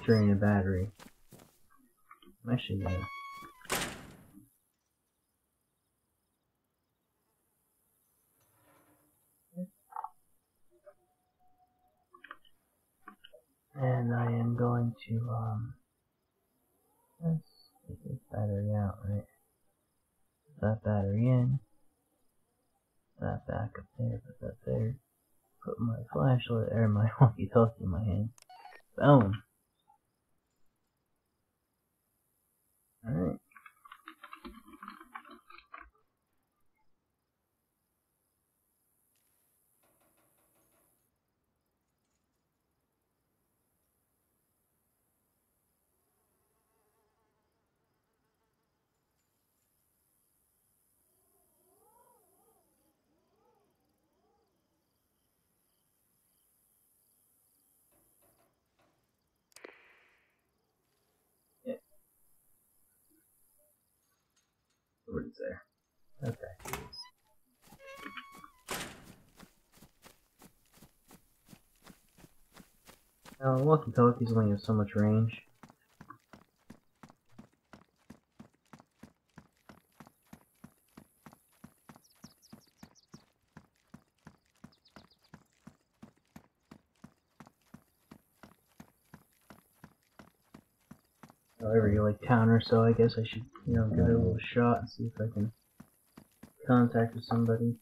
Speaker 1: drain a battery. I'm actually gonna... And I am going to, let's take this battery out, right? Put that battery in. Put that back up there, put that there. Put my flashlight, or my walkie-talkie in my hand. Boom! Alright. Yeah. Word's there. Okay. Now, walkie-talkies only have so much range. Every like town or so, I guess I should, give it a little shot and see if I can contact with somebody.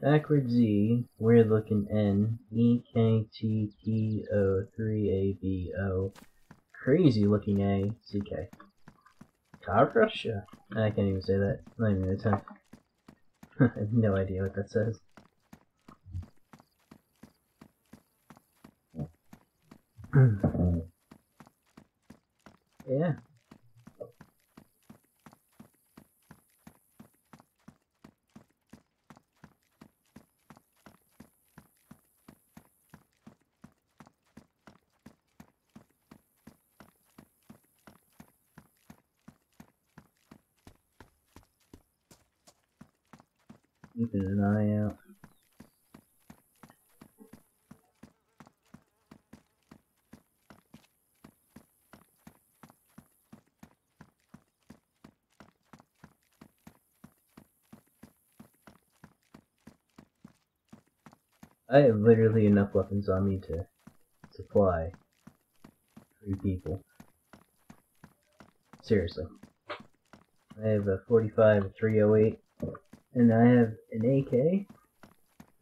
Speaker 1: Backward Z, weird looking N, EKTTO3ABO, crazy looking A, CK. Russia. I can't even say that. I'm not even gonna attempt. I have no idea what that says. Yeah. Keeping an eye out. I have literally enough weapons on me to supply 3 people. Seriously. I have a 45, a 308, and I have an AK.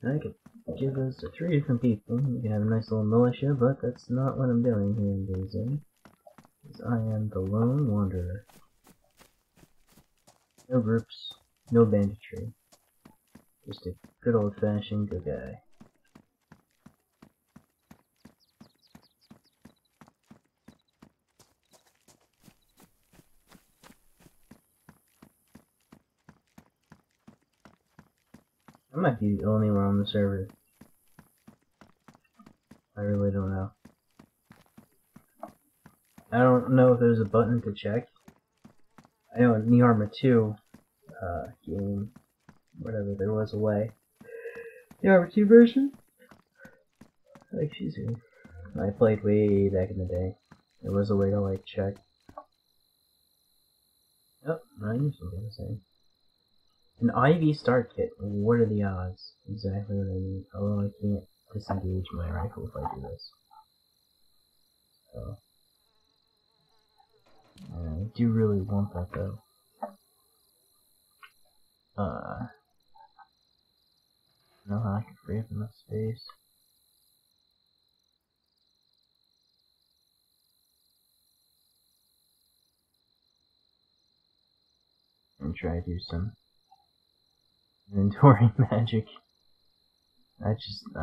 Speaker 1: I could give those to 3 different people. We can have a nice little militia, but that's not what I'm doing here in DayZ. Because I am the lone wanderer. No groups, no banditry. Just a good old-fashioned good guy. I might be the only one on the server. I really don't know. I don't know if there's a button to check. I know in the Arma 2 game, whatever, there was a way. The Arma 2 version? Excuse me. I played way back in the day. There was a way to, like, check. Oh, I knew something to say. An IV start kit. What are the odds? Exactly what I need. Although I can't disengage my rifle if I do this. So. I do really want that though. I don't know how I can free up enough space. And try to do some inventory magic. I don't think I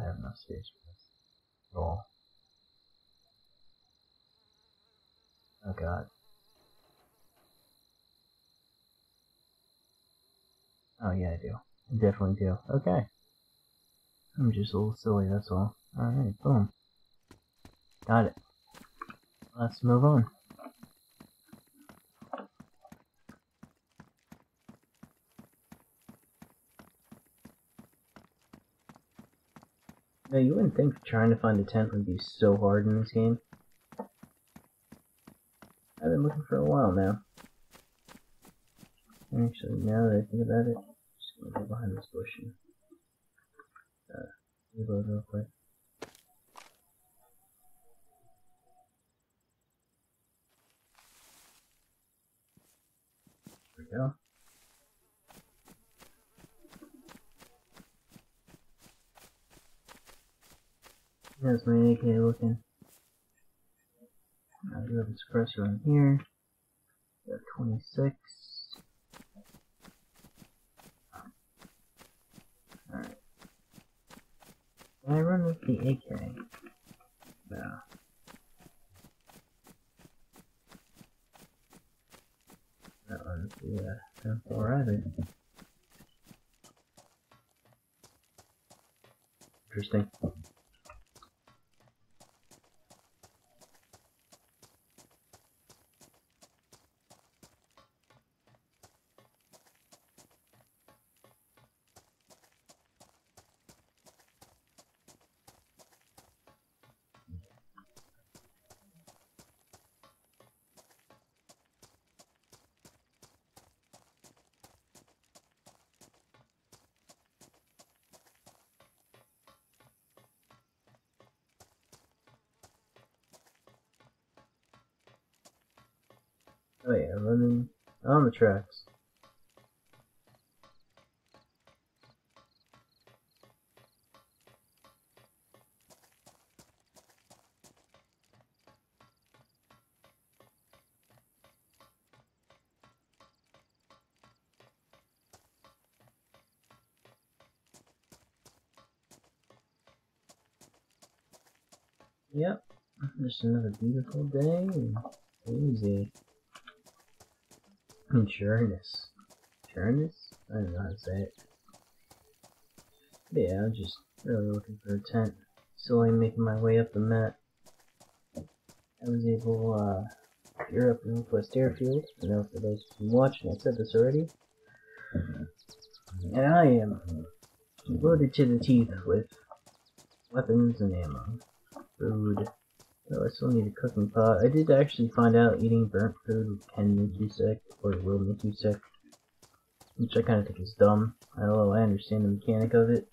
Speaker 1: have enough space for this at all. Oh god. Oh yeah, I do. I definitely do. Okay. I'm just a little silly, that's all. Alright, boom. Got it. Let's move on. Now, you wouldn't think trying to find a tent would be so hard in this game. I've been looking for a while now. Actually, now that I think about it, I'm just gonna go behind this bush and reload real quick. There we go. There's my AK looking. I do have a suppressor on here. Got 26. Alright. Can I run with the AK? No. That one's the M4 either. Interesting. Oh yeah, running on the tracks. Yep, just another beautiful day. Easy. Sureness. Sureness? I don't know how to say it. But yeah, I'm just really looking for a tent. Slowly making my way up the map. I was able, you're up in Northwest Airfield. I know for those who watching, I said this already. And I am loaded to the teeth with weapons and ammo. Food. Oh, I still need a cooking pot. I did actually find out eating burnt food can make you sick, or will make you sick. Which I kind of think is dumb. Although I understand the mechanic of it.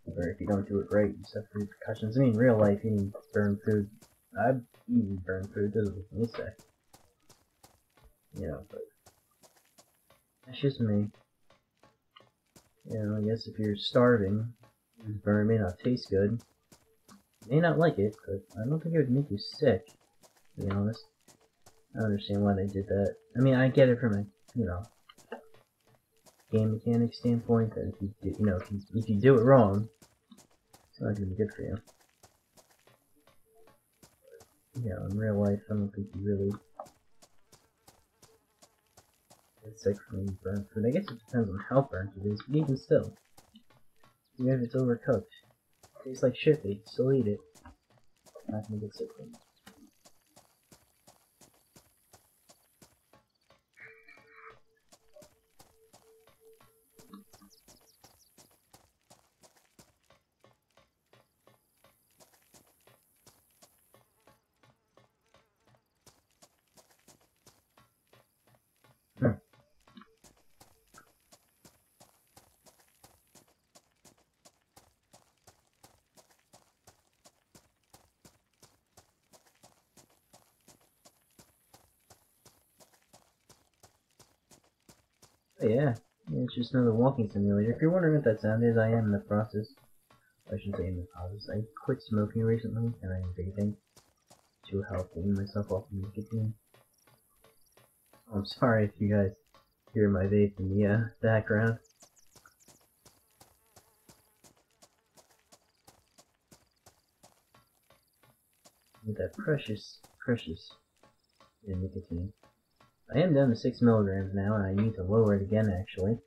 Speaker 1: Or if you don't do it right, you suffer repercussions. I mean, in real life, eating burnt food. I've eaten burnt food, it doesn't make me sick. You know, but That's just me. You know, I guess if you're starving, this burn may not taste good. You may not like it, but I don't think it would make you sick, to be honest. I don't understand why they did that. I mean, I get it from a, game mechanics standpoint, that if you do, if you do it wrong, it's not gonna be good for you. In real life, I don't think you really get sick from burnt food. I guess it depends on how burnt it is, but even still, even if it's overcooked, it tastes like shit, but you can still eat it. Not gonna get sick from it. Oh yeah, it's just another walking simulator. If you're wondering what that sound is, I am in the process. I shouldn't say in the process. I quit smoking recently, and I am vaping to help wean myself off of nicotine. I'm sorry if you guys hear my vape in the background. With that precious nicotine. I am down to 6 milligrams now, and I need to lower it again, actually.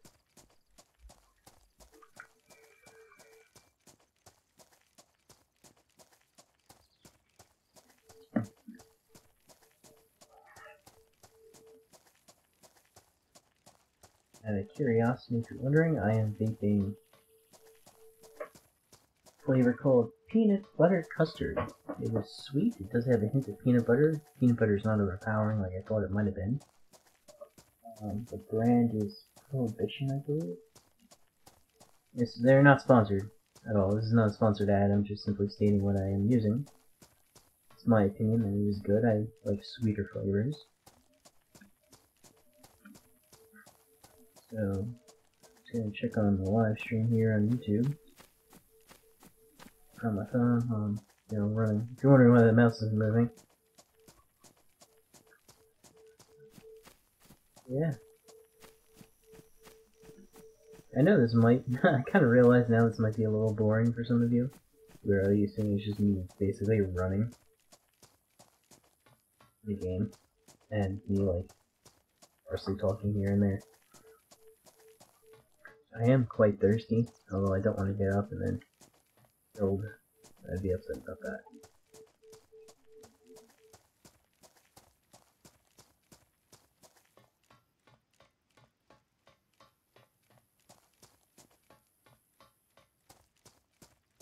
Speaker 1: Out of curiosity, if you're wondering, I am vaping a flavor called peanut butter custard. It is sweet. It does have a hint of peanut butter. Peanut butter is not overpowering like I thought it might have been. The brand is Prohibition, I believe. They're not sponsored at all. This is not a sponsored ad. I'm just simply stating what I am using. It's my opinion that it is good. I like sweeter flavors. So, just gonna check on the live stream here on YouTube. On my phone, running. If you're wondering why the mouse isn't moving. Yeah. I know this might, I kind of realize now this might be a little boring for some of you. Where all you seeing is just me basically running the game. And me, partially talking here and there. I am quite thirsty, although I don't want to get up and then build. I'd be upset about that.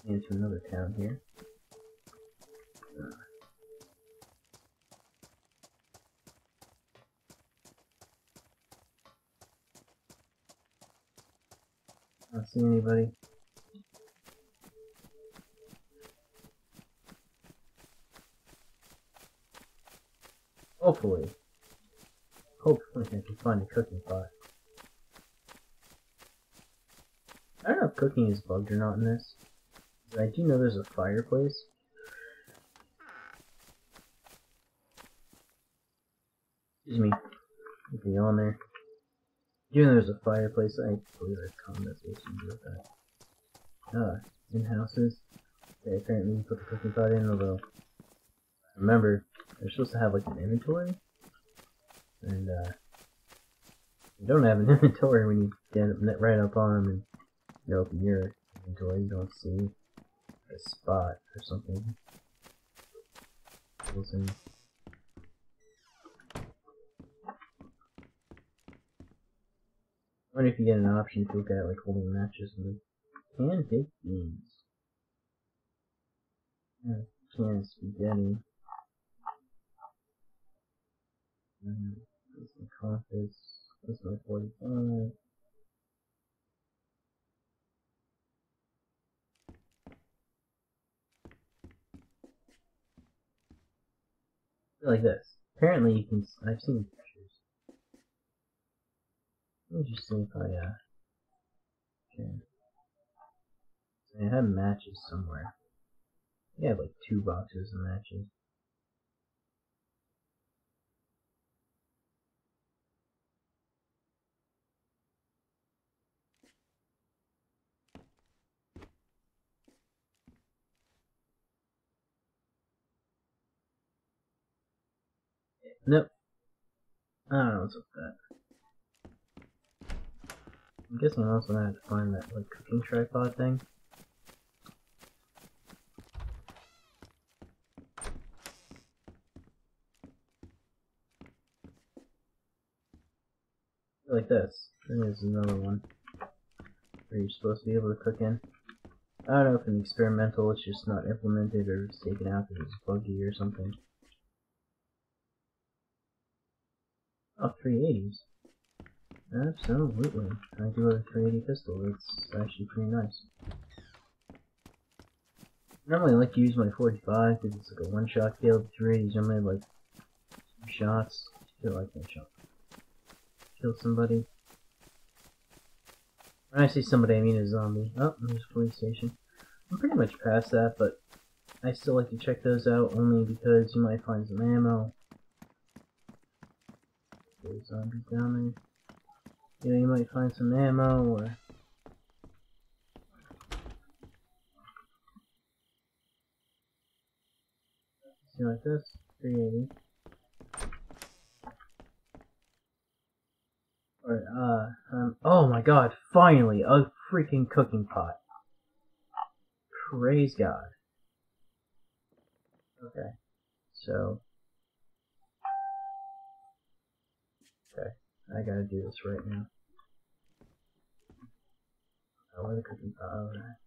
Speaker 1: Into another town here. I don't see anybody. Hopefully I can find a cooking pot. I don't know if cooking is bugged or not in this. But I do know there's a fireplace. Excuse me. If you're on there. Even though there's a fireplace, I believe there's condensation to do with that. In houses. They apparently put the cooking pot in, although remember, they're supposed to have an inventory. And you don't have an inventory when you get right up on them and open your inventory. You don't see a spot or something. Listen. I wonder if you get an option to look at holding matches and canned baked beans. Canned spaghetti. This is compass. This is 45. Like this. Apparently you can. I've seen pictures. Let me just see if I can. I have matches somewhere. I have like 2 boxes of matches. Nope. I don't know what's up with that. I'm guessing I'm also gonna have to find that like cooking tripod thing. Like this. There's another one where you're supposed to be able to cook in. I don't know if it's experimental, it's just not implemented, or it's taken out because it's buggy or something. Oh, 380s. Absolutely. I do have a 380 pistol, it's actually pretty nice. Normally I like to use my 45 because it's like a one-shot kill. The 380s normally like 2 shots. I feel like one shot. Kill somebody. When I say somebody, I mean a zombie. Oh, there's a police station. I'm pretty much past that, but I still like to check those out only because you might find some ammo. There's zombies down there. You know, you might find some ammo or... See like this? 380. Or, oh my god, finally! A freaking cooking pot. Praise God. Okay. So... Okay. I gotta do this right now. Oh, where the cooking pot? Oh, there.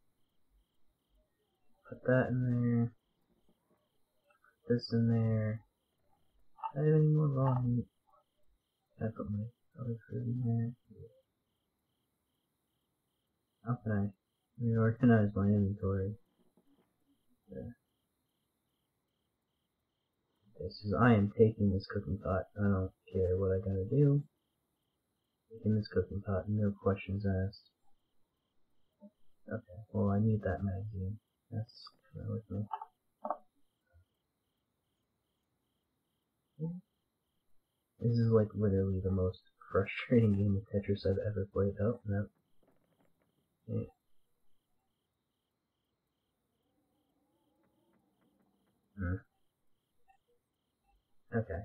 Speaker 1: Put that in there. Put this in there. I have any more raw meat. I put my other food in there. How can I reorganize my inventory? There. Okay, so I am taking this cooking pot. I don't care what I gotta do. Taking this cooking pot, no questions asked. Okay, well I need that magazine. That's coming with me. This is like literally the most frustrating game of Tetris I've ever played. Oh, no. Yeah. Okay.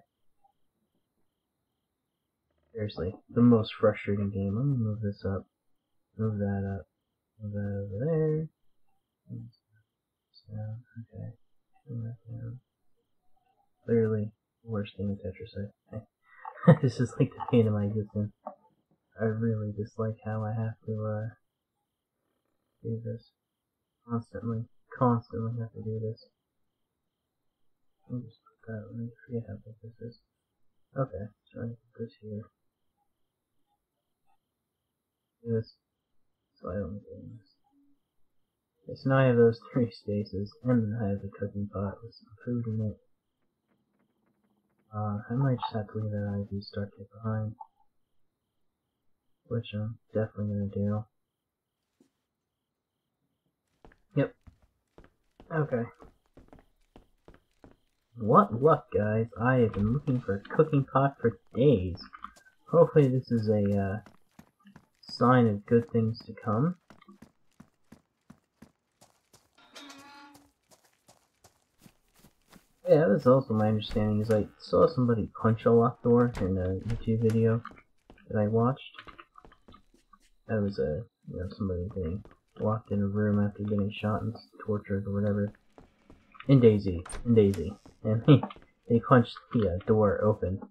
Speaker 1: Seriously, the most frustrating game. Let me move this up. Move that up. Move that over there. Down. Okay. Move that down. Literally, worst game of Tetris this is like the pain of my existence. I really dislike how I have to, do this. Constantly have to do this. Let me just put that, let me forget how big this is. Okay, so I put this here. This, so I don't get this. Okay, so now I have those 3 spaces, and then I have the cooking pot with some food in it. I might just have to leave that IV start kit behind. Which I'm definitely gonna do. Yep. Okay. What luck, guys. I have been looking for a cooking pot for days. Hopefully this is a, sign of good things to come. Yeah, that was also my understanding, is I saw somebody punch a locked door in a YouTube video that I watched. That was somebody getting locked in a room after getting shot and tortured or whatever. In DayZ. And they punched the door open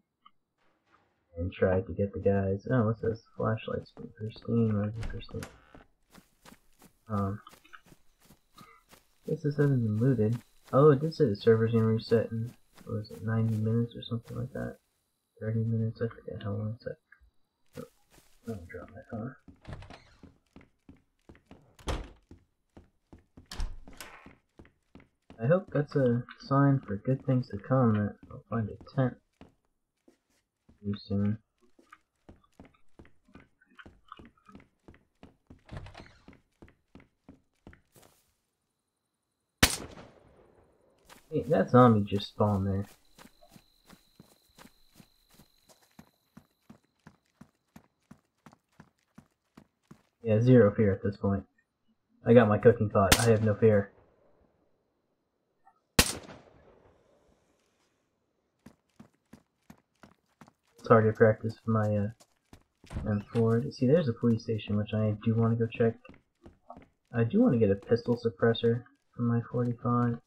Speaker 1: and tried to get the guys. Oh, what's this? Flashlights pristine, pristine. Guess this hasn't been looted. Oh, it did say the server's gonna reset in, what was it, 90 minutes or something like that? 30 minutes, I forget how long it's at. Oh, I'll drop my phone. I hope that's a sign for good things to come, that I'll find a tent pretty soon. that zombie just spawned there. Yeah, zero fear at this point. I got my cooking pot. I have no fear. It's hard to practice for my M4. See, there's a police station, which I do want to go check. I do want to get a pistol suppressor for my 45.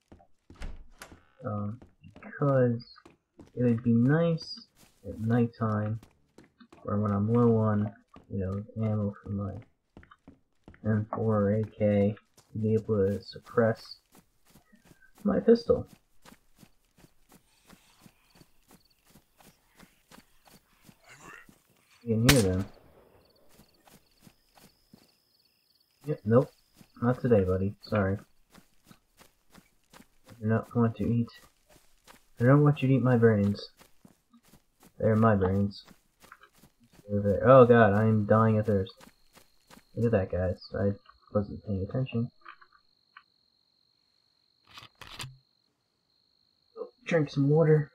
Speaker 1: Because it would be nice at nighttime, or when I'm low on, you know, ammo for my M4 or AK, to be able to suppress my pistol. You can hear them. Yep, nope. Not today, buddy. Sorry. I do not want to eat. I don't want you to eat my brains. They're my brains. They're there. Oh god, I am dying of thirst. Look at that, guys. I wasn't paying attention. Drink some water.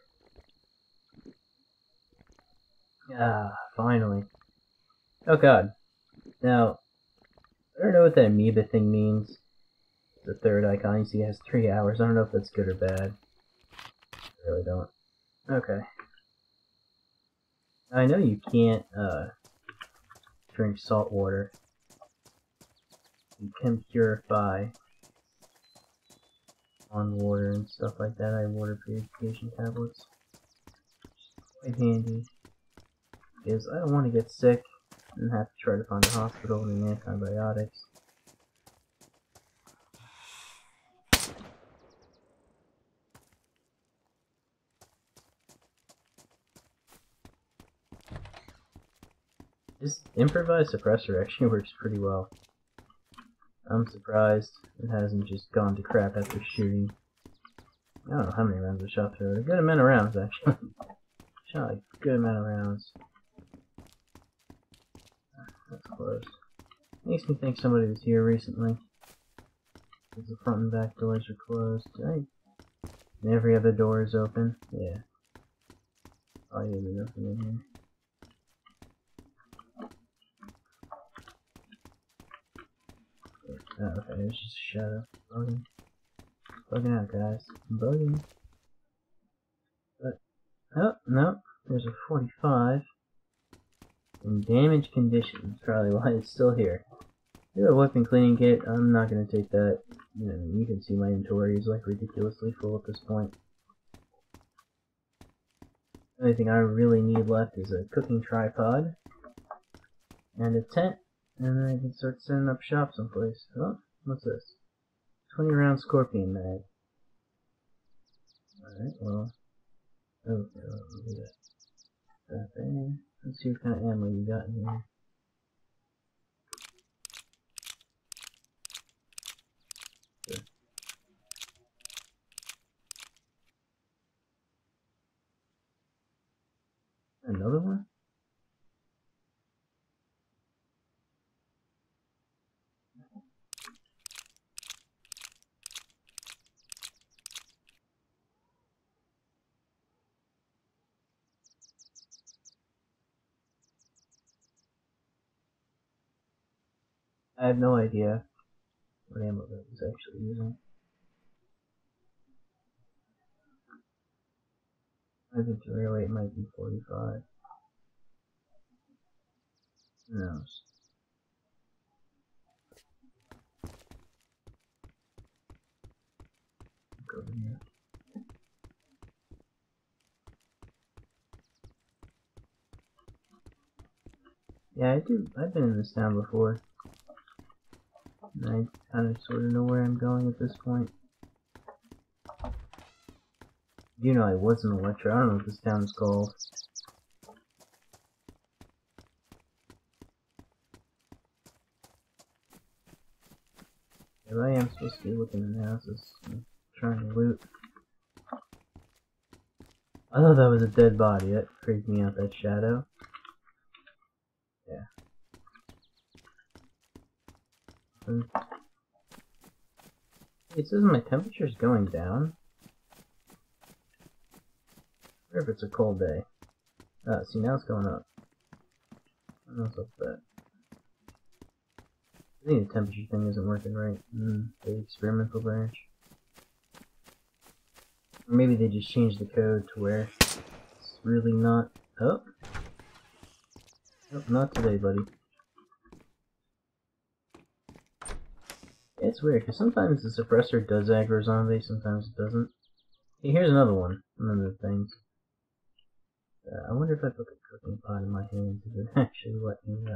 Speaker 1: Ah, finally. Oh god. Now, I don't know what that amoeba thing means. The third icon you see has 3 hours. I don't know if that's good or bad. I really don't. Okay. I know you can't drink salt water. You can purify on water and stuff like that. I have water purification tablets. Quite handy. Because I don't want to get sick and have to try to find a hospital and antibiotics. This improvised suppressor actually works pretty well. I'm surprised it hasn't just gone to crap after shooting. I don't know how many rounds I shot through it. A good amount of rounds, actually. Shot a good amount of rounds. That's close. Makes me think somebody was here recently. Because the front and back doors are closed. And every other door is open. Yeah. Oh, yeah, there's nothing in here. Oh, okay, it's just a shadow. Bugging. Bugging out, guys. I'm bugging. But, oh, no. There's a 45. In damaged condition. Probably why it's still here. I got a weapon cleaning kit. I'm not gonna take that. You know, you can see my inventory is like ridiculously full at this point. The only thing I really need left is a cooking tripod. And a tent. And then I can start setting up shop someplace. Oh, what's this? 20 round scorpion mag. Alright, well. Oh, I'll do that. That there. Let's see what kind of ammo you got in here. Sure. Another one? I have no idea what ammo that was actually using. I think the real rate might be 45. Who knows? Go over here. Yeah, I've been in this town before. And I kind of sort of know where I'm going at this point. You know I was in Electra. I don't know what this town is called. If I am supposed to be looking in houses and trying to loot. I thought that was a dead body. That freaked me out, that shadow. Yeah. It says my temperature's going down. Or if it's a cold day. See, now it's going up. I don't know what's up with that. I think the temperature thing isn't working right. The experimental branch. Or maybe they just changed the code to where it's really not. Oh! Nope, not today, buddy. It's weird, because sometimes the suppressor does aggro zombies, sometimes it doesn't. Hey, here's another one. One of the things. I wonder if I put the cooking pot in my hand, does it actually let me,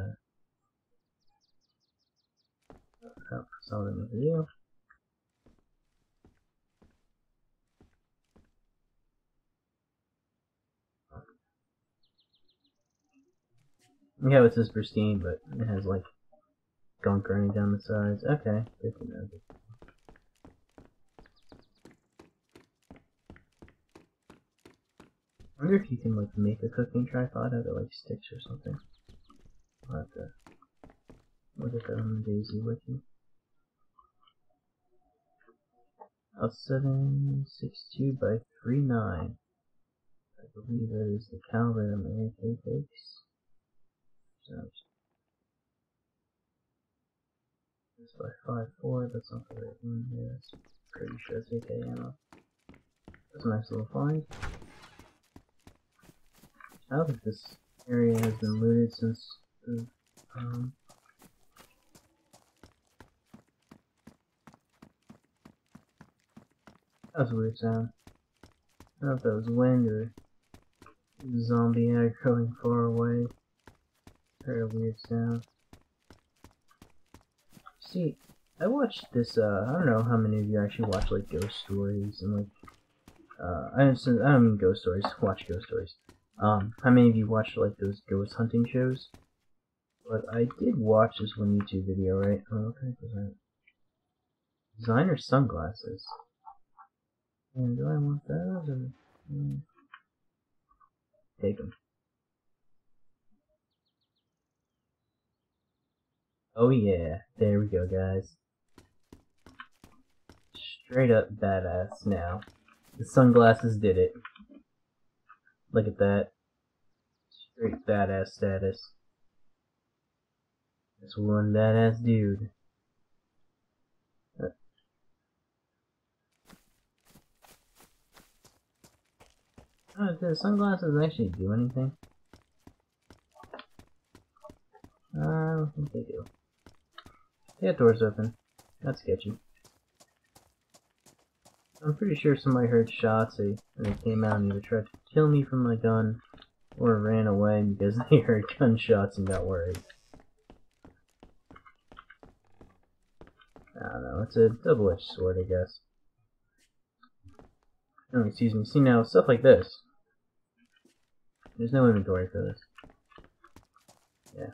Speaker 1: oh, saw it in the video. Yeah, it says pristine, but it has, like, gunk running down the sides. Okay, good to know. I wonder if you can, like, make a cooking tripod out of, like, sticks or something. I'll have to look at that on the DayZ wiki. 762 by 39. I believe that is the caliber that my AK takes. So, this by 5.4, that's not the right one. Yeah, that's pretty sure it's AK ammo. That's a nice little find. I don't think this area has been looted since the, that was a weird sound. I don't know if that was wind or zombie going far away. Heard a weird sound. See, I watched this, I don't know how many of you actually watch, like, ghost stories and, like, I don't mean ghost stories, watch ghost stories. How many of you watch, like, those ghost hunting shows? But I did watch this one YouTube video, right? Oh, what the heck was that? Designer sunglasses. And do I want those, or... Take them. Oh yeah, there we go, guys. Straight up badass now. The sunglasses did it. Look at that. Straight badass status. That's one badass dude. Oh, do the sunglasses actually do anything? I don't think they do. They got doors open. That's sketchy. I'm pretty sure somebody heard shots and they came out and either tried to kill me from my gun or ran away because they heard gunshots and got worried. I don't know, it's a double-edged sword, I guess. Oh, excuse me. See now, stuff like this. There's no inventory for this. Yeah.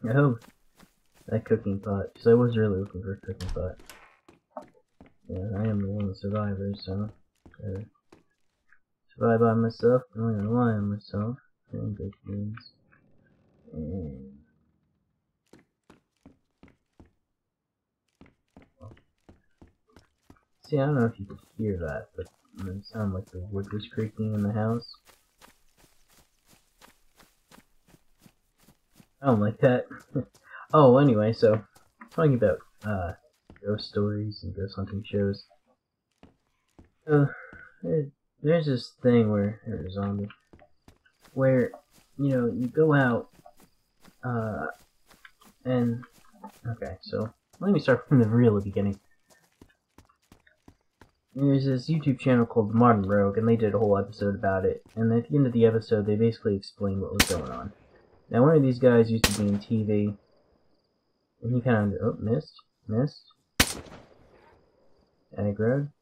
Speaker 1: I hope that cooking pot, because I was really looking for a cooking pot. Yeah, I am the one of the survivors, so survive by myself, I'm only gonna rely on myself, and good things. And see, I don't know if you could hear that, but it sounded like the wood was creaking in the house. I don't like that. Oh, anyway, so talking about ghost stories and ghost hunting shows. There's this thing where there's a zombie where you go out and okay, so let me start from the real beginning. There's this YouTube channel called The Modern Rogue, and they did a whole episode about it. And at the end of the episode, they basically explained what was going on. Now, one of these guys used to be in TV, and he kind of missed, aggroed.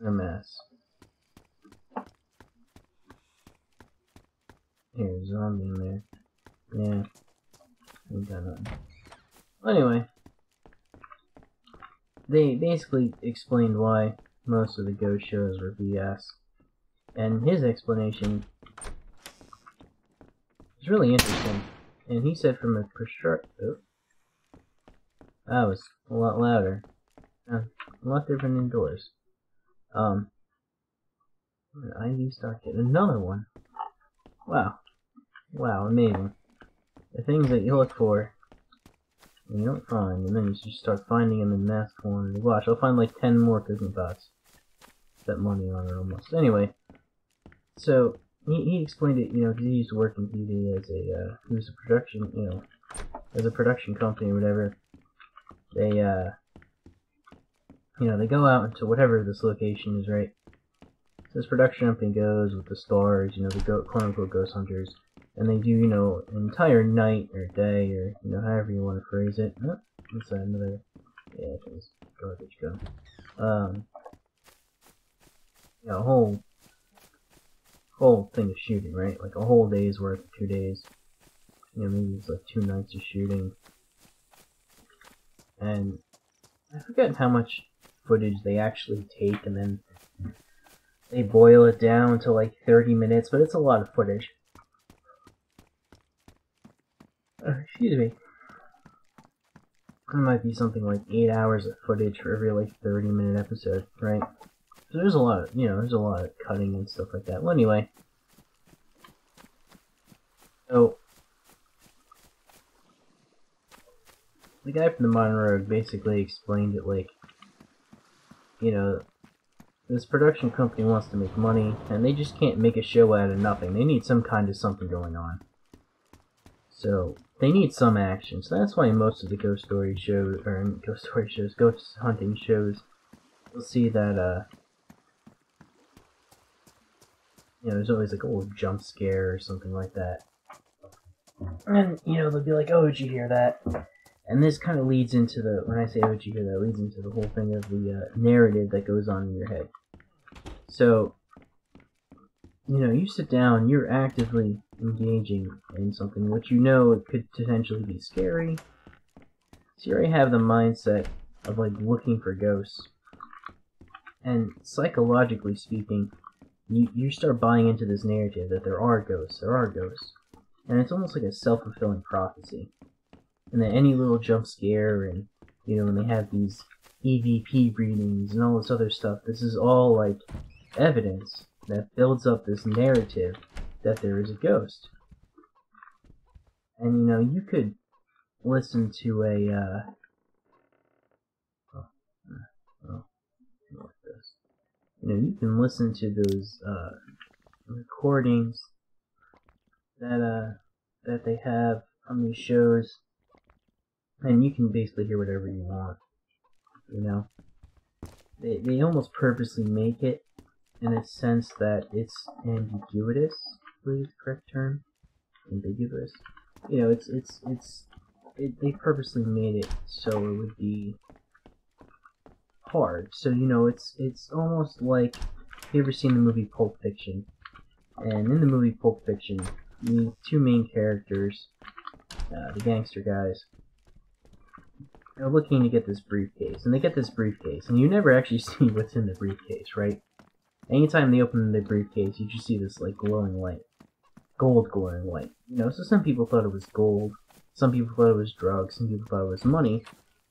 Speaker 1: A mess. Here's a zombie in there. Yeah, ain't got nothing. Anyway, they basically explained why most of the ghost shows were BS. And his explanation is really interesting. And he said from a That was a lot louder. A lot different indoors. IV stock kit. Another one. Wow. Wow, amazing. The things that you look for, and you don't find, and then you just start finding them in mass quantity. Watch, I'll find like 10 more cooking pots. That money on it almost. Anyway, so he explained it, you know, because he used to work in TV as a, he was a production, you know, as a production company or whatever. They, you know, they go out into whatever this location is, right? So this production company goes with the stars, you know, the quote-unquote ghost hunters, and they do, you know, an entire night or day, or, you know, however you want to phrase it. Oh, that's another, yeah, it's garbage gun. You know, a whole thing of shooting, right? Like a whole day's worth, 2 days. You know, maybe it's like 2 nights of shooting. And I forget how much footage they actually take, and then they boil it down to like 30 minutes, but it's a lot of footage. Excuse me. It might be something like 8 hours of footage for every like 30-minute episode, right? So there's a lot of, you know, there's a lot of cutting and stuff like that. Well, anyway. So, the guy from the Modern Rogue basically explained it like, you know, this production company wants to make money, and they just can't make a show out of nothing. They need some kind of something going on. So, they need some action. So that's why most of the ghost hunting shows, you'll see that, you know, there's always like a little jump scare or something like that. And, you know, they'll be like, oh, did you hear that? And this kind of leads into the, when I say, oh, did you hear that, leads into the whole thing of the narrative that goes on in your head. So, you know, you sit down, you're actively engaging in something which you know it could potentially be scary. So you already have the mindset of, like, looking for ghosts. And psychologically speaking, you start buying into this narrative that there are ghosts. And it's almost like a self-fulfilling prophecy. And that any little jump scare, and, you know, when they have these EVP readings and all this other stuff, this is all, like, evidence that builds up this narrative that there is a ghost. And, you know, you could listen to a, you know, you can listen to those, recordings that they have on these shows, and you can basically hear whatever you want, you know. They almost purposely make it in a sense that it's ambiguous, I believe is the correct term. Ambiguous. You know, they purposely made it so it would be hard. So, you know, it's almost like, you ever seen the movie Pulp Fiction? And in the movie Pulp Fiction, the 2 main characters, the gangster guys, are looking to get this briefcase. And they get this briefcase, and you never actually see what's in the briefcase, right? Anytime they open the briefcase, you just see this, like, glowing light. Gold glowing light. You know, so some people thought it was gold, some people thought it was drugs, some people thought it was money.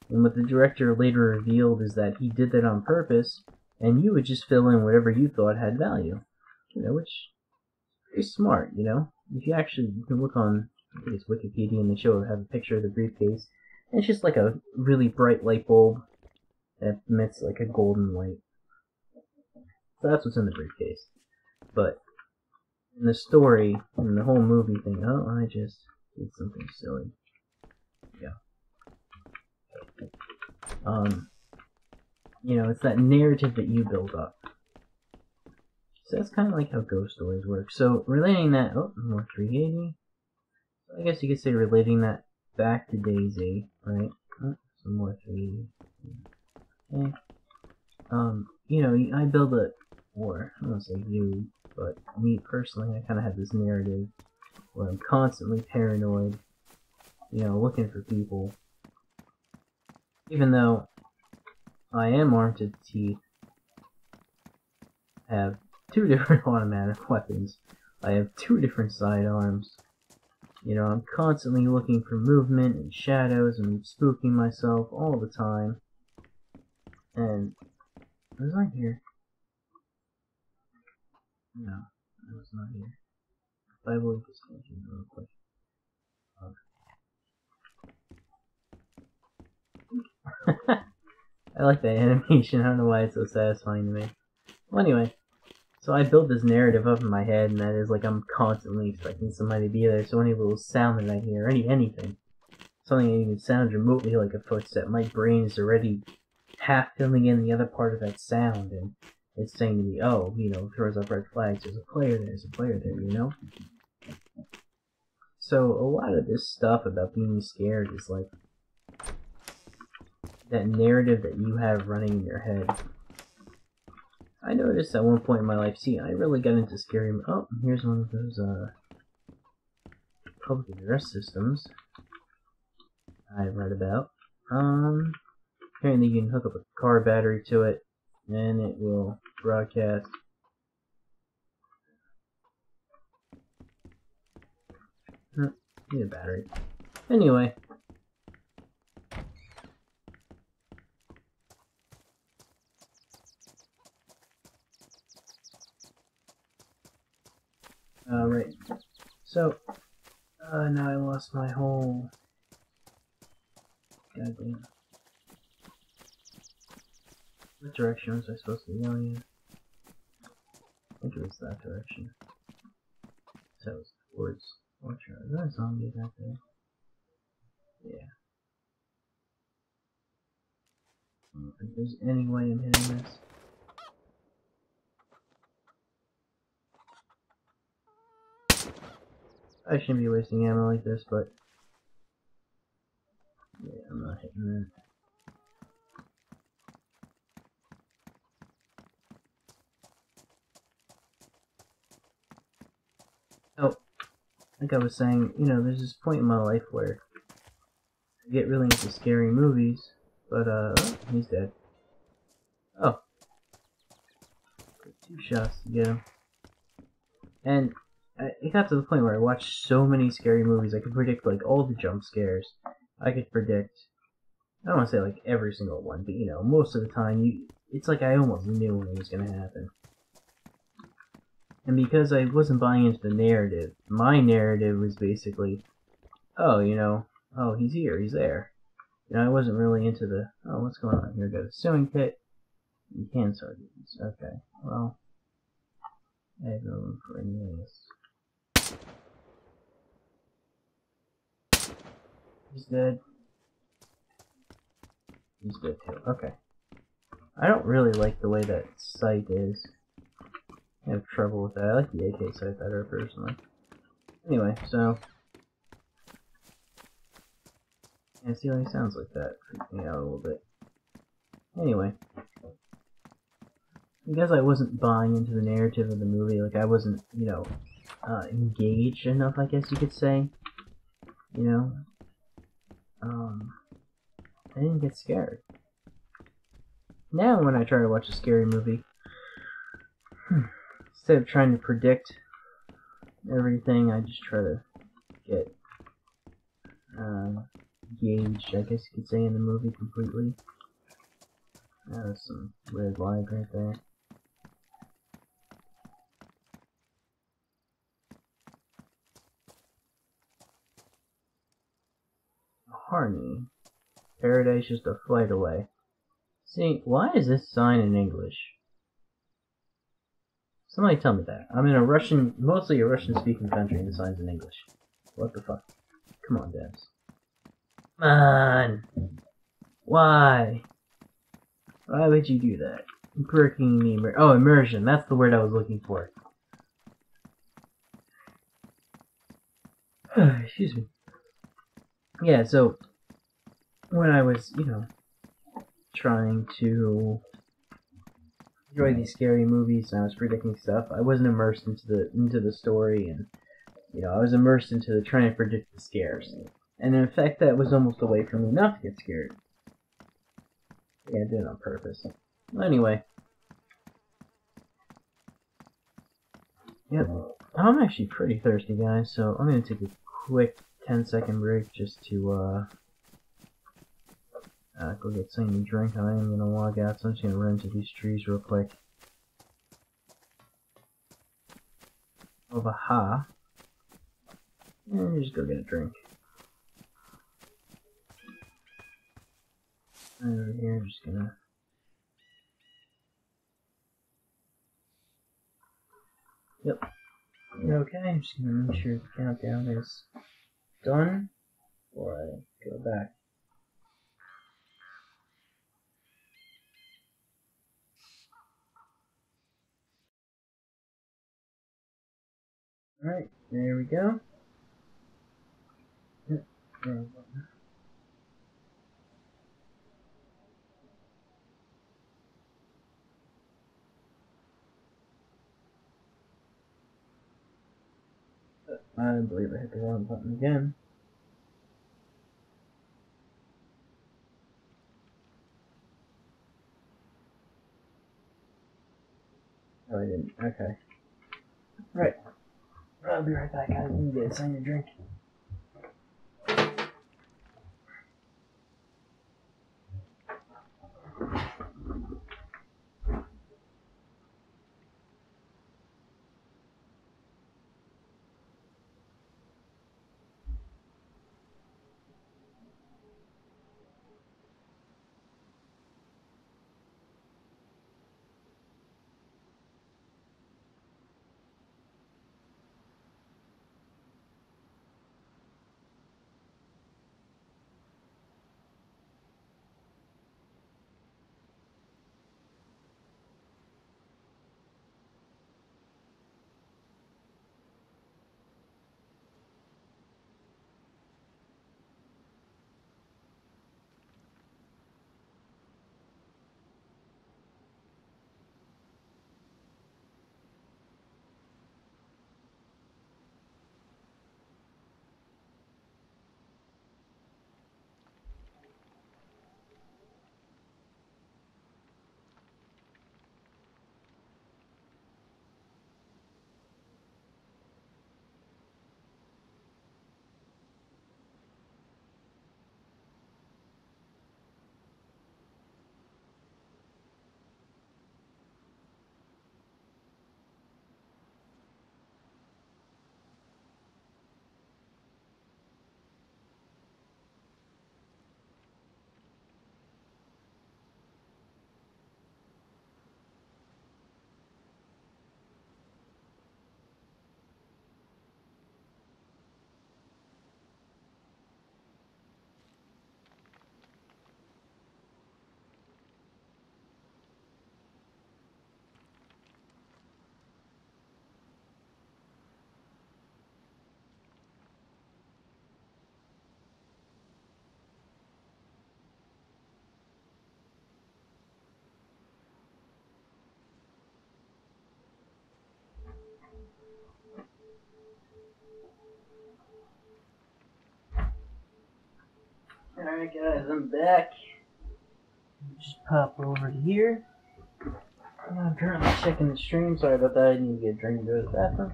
Speaker 1: And what the director later revealed is that he did that on purpose, and you would just fill in whatever you thought had value. You know, which is pretty smart, you know? If you can look on, I think it's Wikipedia, and they have a picture of the briefcase. And it's just like a really bright light bulb that emits like a golden light. So that's what's in the briefcase. But in the story, in the whole movie thing, oh, I just did something silly. Yeah. You know, it's that narrative that you build up. So that's kind of like how ghost stories work. So relating that, oh, more 380. So I guess you could say relating that back to DayZ, right? Oh, some more 380. Okay. You know, I build a, or I don't want to say you, but me personally, I kind of have this narrative where I'm constantly paranoid, you know, looking for people. Even though I am armed to the teeth, I have 2 different automatic weapons, I have 2 different sidearms, You know, I'm constantly looking for movement and shadows and spooking myself all the time. And was I here? No, I was not here. Bible expansion real quick. I like that animation. I don't know why it's so satisfying to me. Well, anyway, so I built this narrative up in my head, and that is like I'm constantly expecting somebody to be there. So any little sound that I hear, anything, something that even sounds remotely like a footstep, my brain is already half filling in the other part of that sound, and it's saying to me, "Oh, you know, throws up red flags. There's a player there. There's a player there." You know. So a lot of this stuff about being scared is like that narrative that you have running in your head. I noticed at one point in my life, see, I really got into scary... Oh, here's one of those, public address systems I've read about. Apparently you can hook up a car battery to it, and it will broadcast... Need a battery. Anyway. Right. So, now I lost my whole... Goddamn. What direction was I supposed to be going in? I think it was that direction. So it was towards... Watch out, is that a zombie back there? Yeah. I don't think there's any way I'm hitting this. I shouldn't be wasting ammo like this, but... Yeah, I'm not hitting that. Oh, like I was saying, you know, there's this point in my life where I get really into scary movies, but, oh, he's dead. Oh. 2 shots to get him. And it got to the point where I watched so many scary movies, I could predict, like, all the jump scares. I could predict, I don't want to say, like, every single one, but, you know, most of the time, it's like I almost knew when it was going to happen. And because I wasn't buying into the narrative, my narrative was basically, oh, you know, oh, he's here, he's there. You know, I wasn't really into the, oh, what's going on here? Got a sewing kit. You can start these. Okay, well, I have no room for any of this. He's dead. He's dead too. Okay. I don't really like the way that sight is. I have trouble with that. I like the AK sight better, personally. Anyway, so... Yeah, see how he sounds like that. Freaks me out a little bit. Anyway. Because I wasn't buying into the narrative of the movie, like I wasn't, you know, engaged enough, I guess you could say. You know? I didn't get scared. Now when I try to watch a scary movie, instead of trying to predict everything, I just try to get engaged, I guess you could say, in the movie completely. That was some weird lag right there. Harney. Paradise just a flight away. See, why is this sign in English? Somebody tell me that. I'm in a Russian, mostly a Russian-speaking country, and the sign's in English. What the fuck? Come on, devs. Come on! Why? Why would you do that? Breaking the immersion. That's the word I was looking for. Excuse me. Yeah, so when I was, you know, trying to enjoy these scary movies and I was predicting stuff, I wasn't immersed into the story, and you know, I was immersed into the trying to predict the scares. And in fact, that was almost a way for me not to get scared. Yeah, I did it on purpose. Anyway. Yep. I'm actually pretty thirsty, guys, so I'm gonna take a quick 10-second break just to go get something to drink. I am gonna log out, so I'm just gonna run into these trees real quick. Aha. And just go get a drink. Right over here, just gonna. Yep. Okay, I'm just gonna make sure the countdown is done before I go back. Alright, there we go. Yep, there we go. I believe I hit the wrong button again. Oh, I didn't. Okay. Right. I'll be right back, guys. I'm gonna get something to drink. Alright guys, I'm back. Just pop over to here. I'm currently checking the stream. Sorry about that. I need to get a drink and go to the bathroom.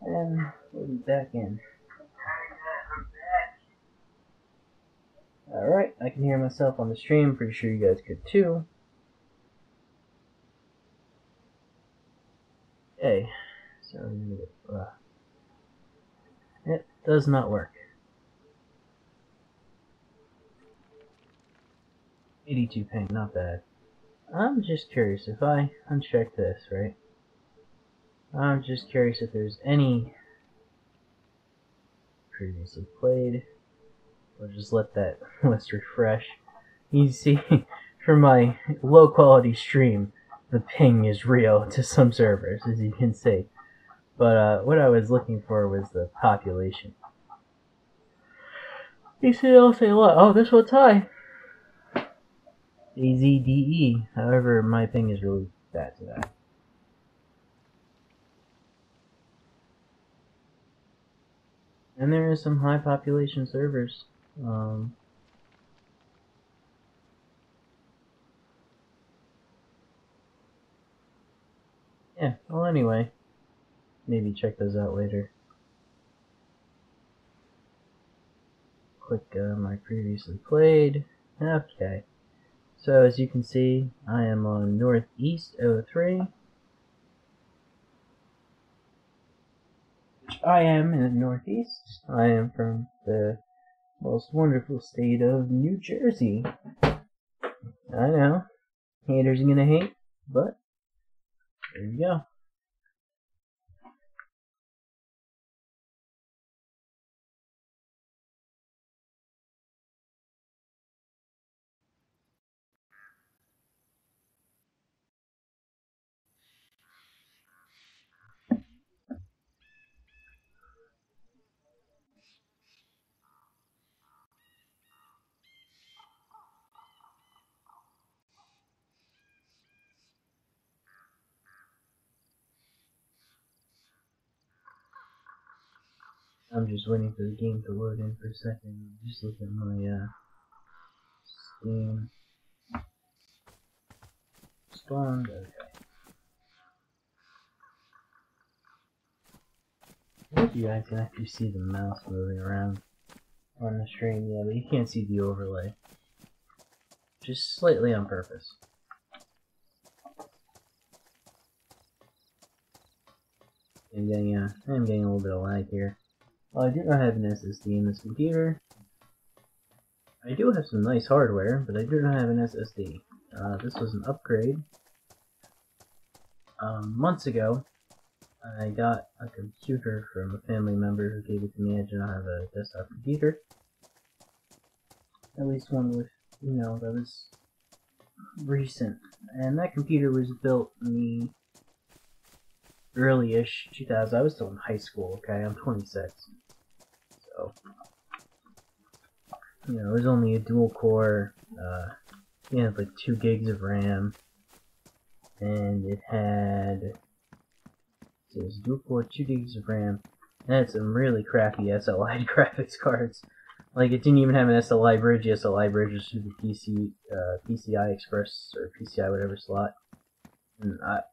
Speaker 1: And we'll be back in. Alright, I can hear myself on the stream. Pretty sure you guys could too. Okay. So, it does not work. 82 ping, not bad. I'm just curious if I uncheck this, right? I'm just curious if there's any previously played. We'll just let that list refresh. You see, for my low quality stream, the ping is real to some servers, as you can see. But what I was looking for was the population. You see, they'll say a lot. Oh, this one's high. DayZ. However, my ping is really bad to that. And there are some high population servers. Yeah, well anyway, maybe check those out later. click my previously played. Okay. So as you can see, I am on Northeast 03. Which I am in the Northeast. I am from the most wonderful state of New Jersey. I know. Haters are gonna hate, but there you go. I'm just waiting for the game to load in for a second. Just look at my Steam spawned. Okay. I hope you guys can actually see the mouse moving around on the screen, yeah, but you can't see the overlay. Just slightly on purpose. I'm getting a little bit of lag here. Well, I do not have an SSD in this computer. I do have some nice hardware, but I do not have an SSD. This was an upgrade. Months ago, I got a computer from a family member who gave it to me. I do not have a desktop computer. At least one with, you know, that was recent. And that computer was built in the early-ish 2000s. I was still in high school, okay? I'm 26. So, you know, it was only a dual core, it had like 2 gigs of RAM, and it had, so it was dual core, 2 gigs of RAM, and it had some really crappy SLI graphics cards. Like, it didn't even have an SLI bridge. The SLI bridge was through the PCI Express, or PCI whatever slot. And I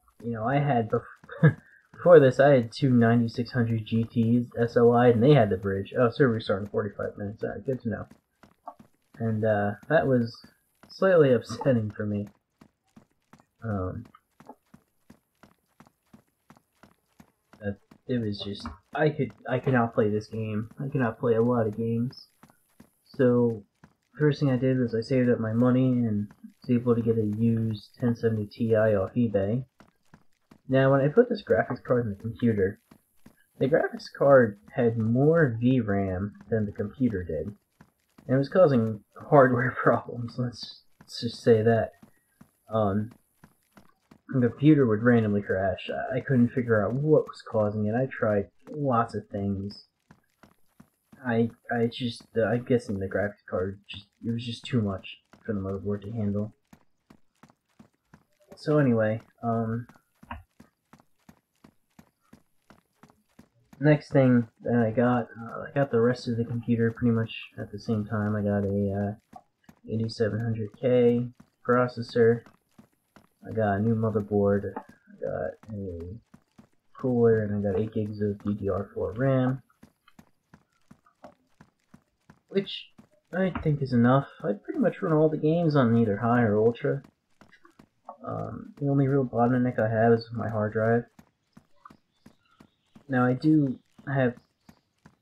Speaker 1: had, before this, I had 2 9600 GTs SLI, and they had the bridge. Oh, server restart in 45 minutes. Alright, good to know. And that was slightly upsetting for me. It was just, I could not play this game. I could not play a lot of games. So, first thing I did was I saved up my money and was able to get a used 1070 Ti off eBay. Now, when I put this graphics card in the computer, the graphics card had more VRAM than the computer did. And it was causing hardware problems, let's just say that. The computer would randomly crash. I couldn't figure out what was causing it. I tried lots of things. I'm guessing the graphics card it was just too much for the motherboard to handle. So anyway, next thing that I got the rest of the computer pretty much at the same time. I got a 8700K processor. I got a new motherboard. I got a cooler, and I got 8 gigs of DDR4 RAM. Which I think is enough. I pretty much run all the games on either high or ultra. The only real bottleneck I have is my hard drive. Now I do have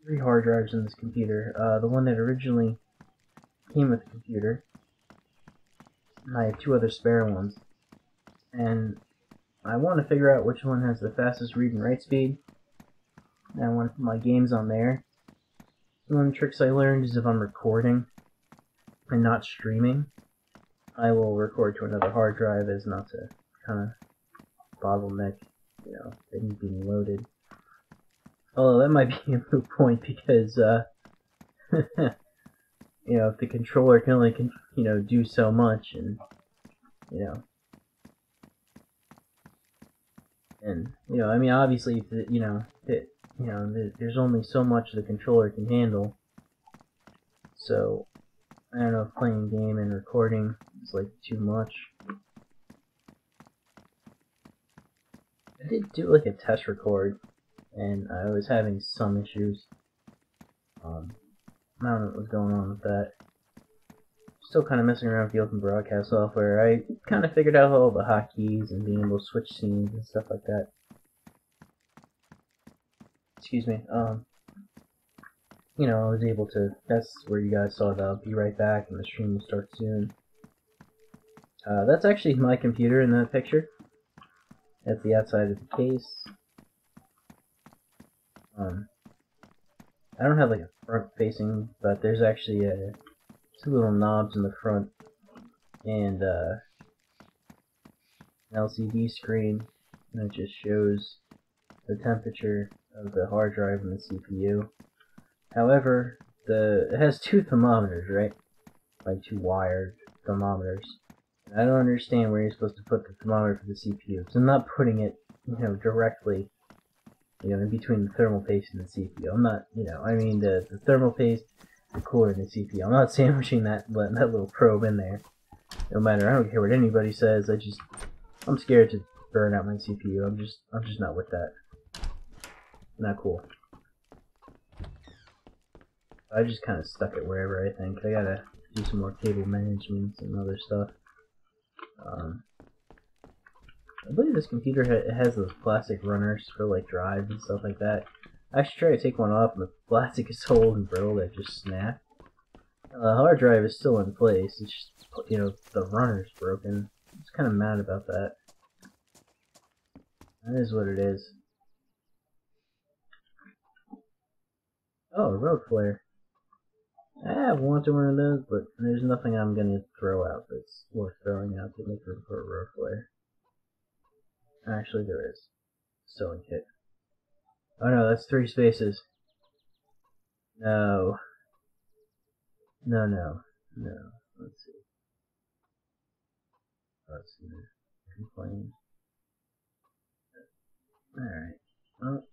Speaker 1: 3 hard drives in this computer. The one that originally came with the computer. And I have 2 other spare ones. And I want to figure out which one has the fastest read and write speed. And I want to put my games on there. One of the tricks I learned is if I'm recording and not streaming, I will record to another hard drive as not to kind of bottleneck, you know, things being loaded. Although that might be a moot point because, you know, if the controller can only, you know, do so much, and, you know, I mean, obviously, there's only so much the controller can handle. So, I don't know if playing a game and recording is, like, too much. I did do, like, a test record, and I was having some issues. I don't know what was going on with that. Still kind of messing around with the open broadcast software. I kind of figured out all the hotkeys and being able to switch scenes and stuff like that. Excuse me. You know, I was able to. That's where you guys saw the "Be right back" and the stream will start soon. That's actually my computer in that picture. That's the outside of the case. I don't have like a front facing, but there's actually two little knobs in the front and an LCD screen, and it just shows the temperature of the hard drive and the CPU. However, it has two thermometers, right? Like two wired thermometers. I don't understand where you're supposed to put the thermometer for the CPU. So I'm not putting it, you know, directly, you know, in between the thermal paste and the CPU. I'm not, you know, I mean the thermal paste, the cooler, and the CPU. I'm not sandwiching that little probe in there. No matter, I don't care what anybody says. I'm scared to burn out my CPU. I'm just not with that. Not cool. I just kind of stuck it wherever I think. I gotta do some more cable management and other stuff. I believe this computer has those plastic runners for like drives and stuff like that. I actually tried to take one off, and the plastic is so old and brittle that it just snapped. The hard drive is still in place. It's just, you know, the runner's broken. I'm just kind of mad about that. That is what it is. Oh, a road flare. I have wanted one of those, but there's nothing I'm gonna throw out that's worth throwing out to make room for a road flare. Actually, there is. Sewing kit. Oh no, that's 3 spaces. No. No, no. No. Let's see. Let's see. Complain. Alright. Well,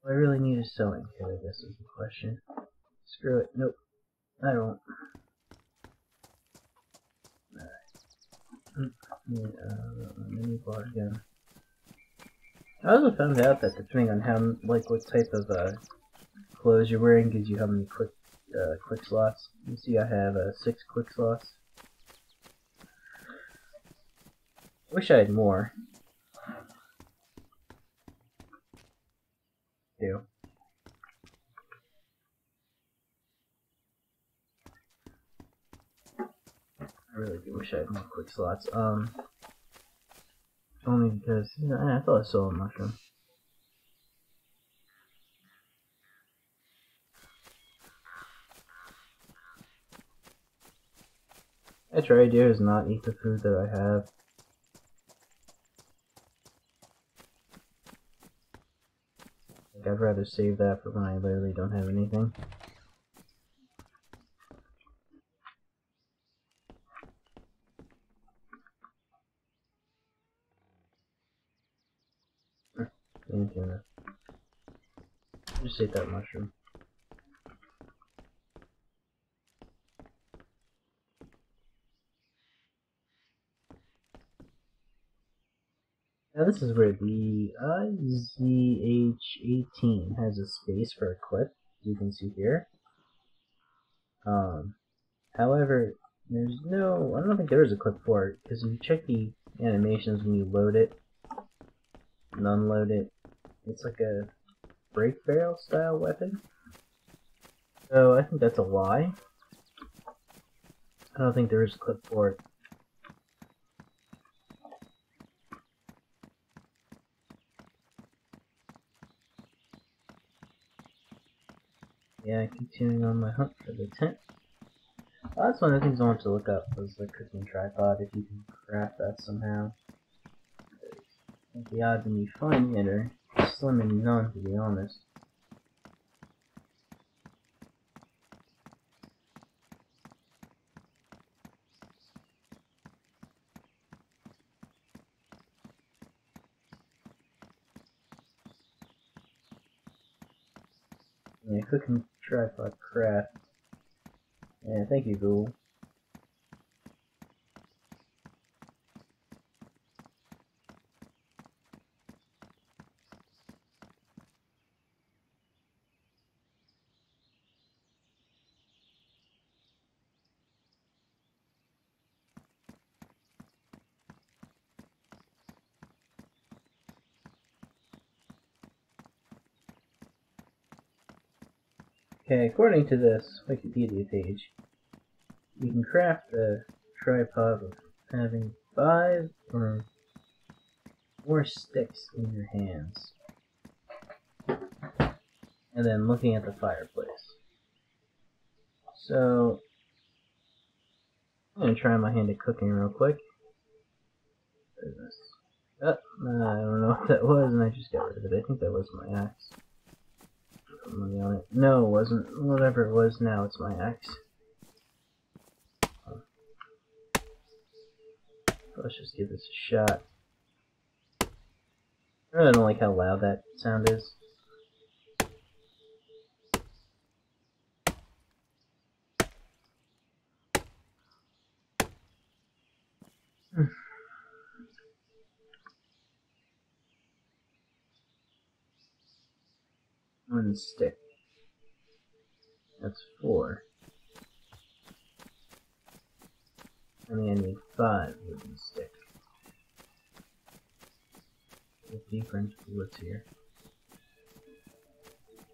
Speaker 1: I really need a sewing kit, I guess is the question. Screw it. Nope. I don't. Alright. Mini bar again. I also found out that depending on how, like, what type of clothes you're wearing gives you how many quick slots. You see, I have 6 quick slots. Wish I had more. Do. I really do wish I had more quick slots. Only because, you know, I thought I saw a mushroom. I try to is not eat the food that I have. Like, I'd rather save that for when I literally don't have anything. Just ate that mushroom. Now this is where the IZH18 has a space for a clip, as you can see here. However, there's no, I don't think there is a clip for it, because if you check the animations when you load it and unload it, it's like a brake barrel style weapon. So I think that's a lie. I don't think there is a clip for it. Yeah, continuing on my hunt for the tent. That's one of the things I wanted to look up was the cooking tripod, if you can craft that somehow. I think the odds of me finding it are slim and none, to be honest. Yeah, cooking tripod craft. Yeah, thank you, Google. Okay, according to this Wikipedia page, you can craft a tripod with having 5 or more sticks in your hands, and then looking at the fireplace. So, I'm going to try my hand at cooking real quick. What is this? Oh, I don't know what that was, and I just got rid of it. I think that was my axe. No, it wasn't. Whatever it was, now it's my axe. Let's just give this a shot. I really don't like how loud that sound is. One stick. That's 4. I mean, I need 5 wooden stick. Get deeper into the woods here.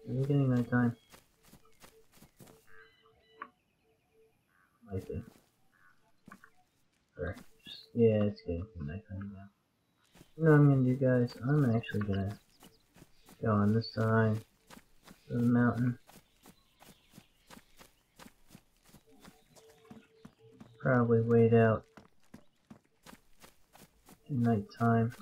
Speaker 1: Is it getting nighttime? Might be. Or just, yeah, it's getting nighttime now. You know what I'm gonna do, guys? I'm actually gonna go on this side of the mountain. Probably wait out nighttime.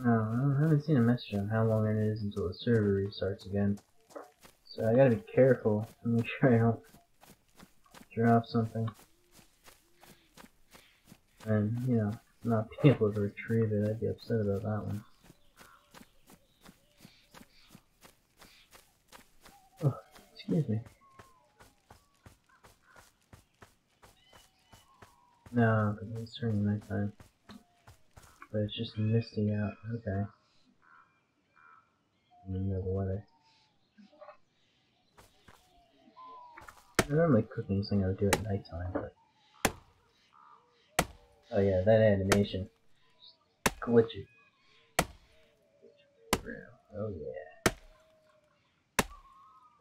Speaker 1: Oh, I haven't seen a message on how long it is until the server restarts again. So I gotta be careful to make sure I don't drop something. And, you know, not be able to retrieve it. I'd be upset about that one. Oh, excuse me. No, but it's turning nighttime. But it's just misty out. Okay. In the middle of the weather. I normally cook anything I would do at nighttime, but... Oh yeah, that animation. Glitchy. Oh yeah.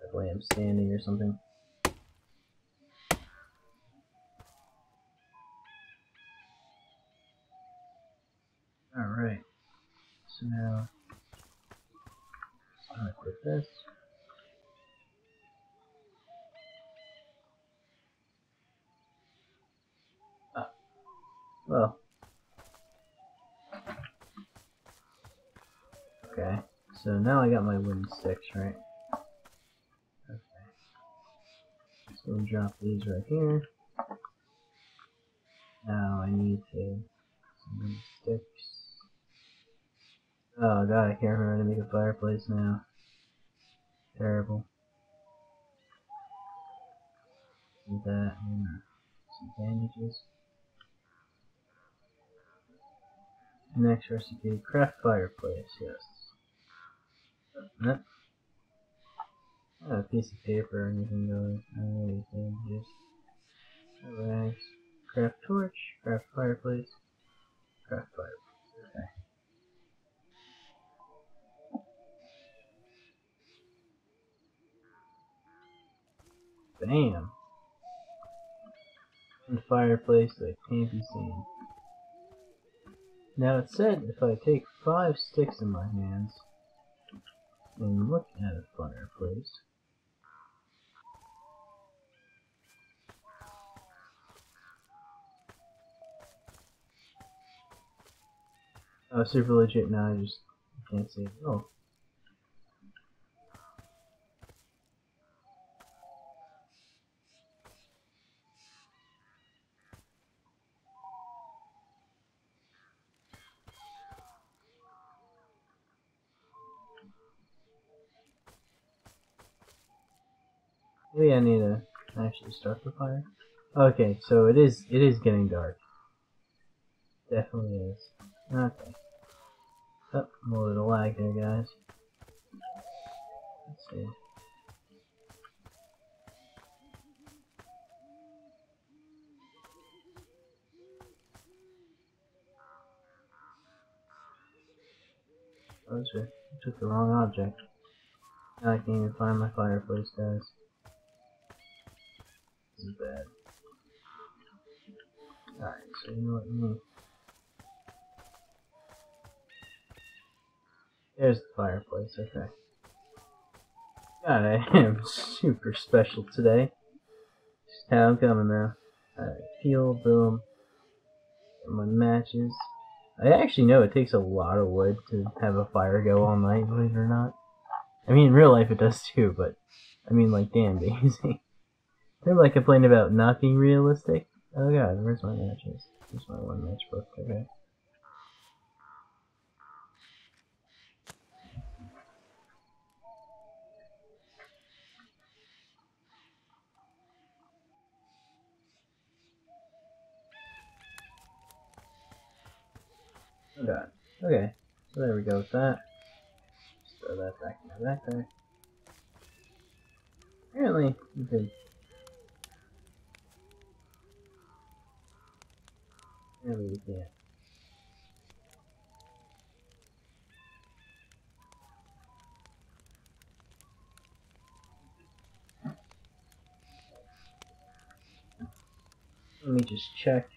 Speaker 1: That way I'm standing or something. Alright. So now... I'm gonna quit this. Ah. Well. Okay. So now I got my wooden sticks, right? Okay. Just gonna drop these right here. Now I need to some wooden sticks. Oh god, I can't remember how to make a fireplace now. Terrible. Do that and some bandages. Next recipe, craft fireplace, yes. Nope. A piece of paper or anything going. Bandages. Rags. Craft torch, craft fireplace, craft fireplace. Okay. Bam! And fireplace that can't be seen. Now it said if I take 5 sticks in my hands and look at a fireplace, oh, super legit. Now I just can't see it. Oh. Maybe I need to actually start the fire. Okay, so it is getting dark. Definitely is. Okay. Oh, a little lag there, guys. Let's see. Closer. I took the wrong object. Now I can't even find my fireplace, guys. This is bad. Alright, so you know what you need. There's the fireplace, okay. God, I am super special today. Just how I'm coming now. Alright, fuel, boom. Get my matches. I actually know it takes a lot of wood to have a fire go all night, believe it or not. I mean, in real life it does too, but I mean, like, damn, DayZ. Remember I complained about not being realistic? Oh god, where's my matches? Where's my one matchbook? Okay. Oh god. Okay. So there we go with that. Just throw that back in my backpack. Apparently, you could. Apparently, we can't. Let me just check.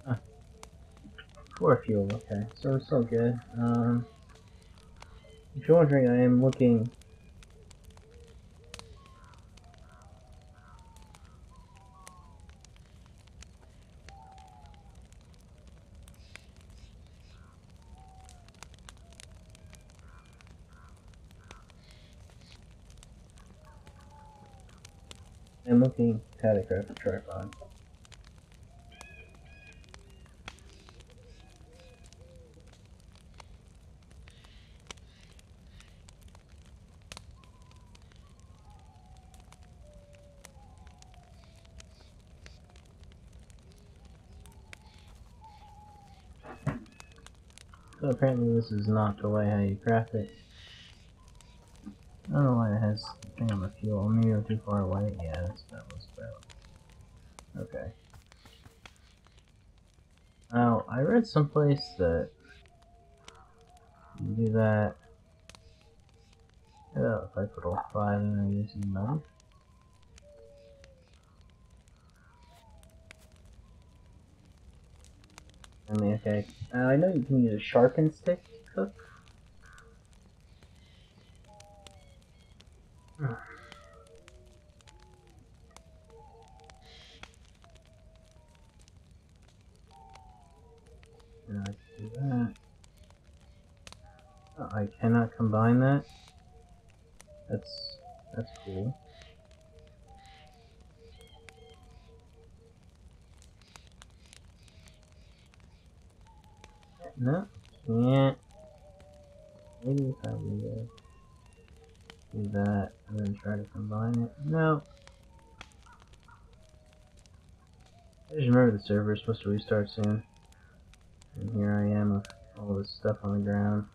Speaker 1: Huh. 4 fuel, okay. So it's still good. If you're wondering, I am looking. I'm looking how to craft a tripod. So apparently this is not the way how you craft it. I don't know why it has a thing on the fuel. Maybe I'm too far away. Yeah, that was about. Okay. Now, I read someplace that you do that. If I put all 5 in, I'm using knife. I mean, okay. I know you can use a sharpened stick to cook. And I can do that. Oh, I cannot combine that. That's cool. No, can't. Maybe if I would do that and then try to combine it. No. I just remember the server is supposed to restart soon. And here I am with all this stuff on the ground.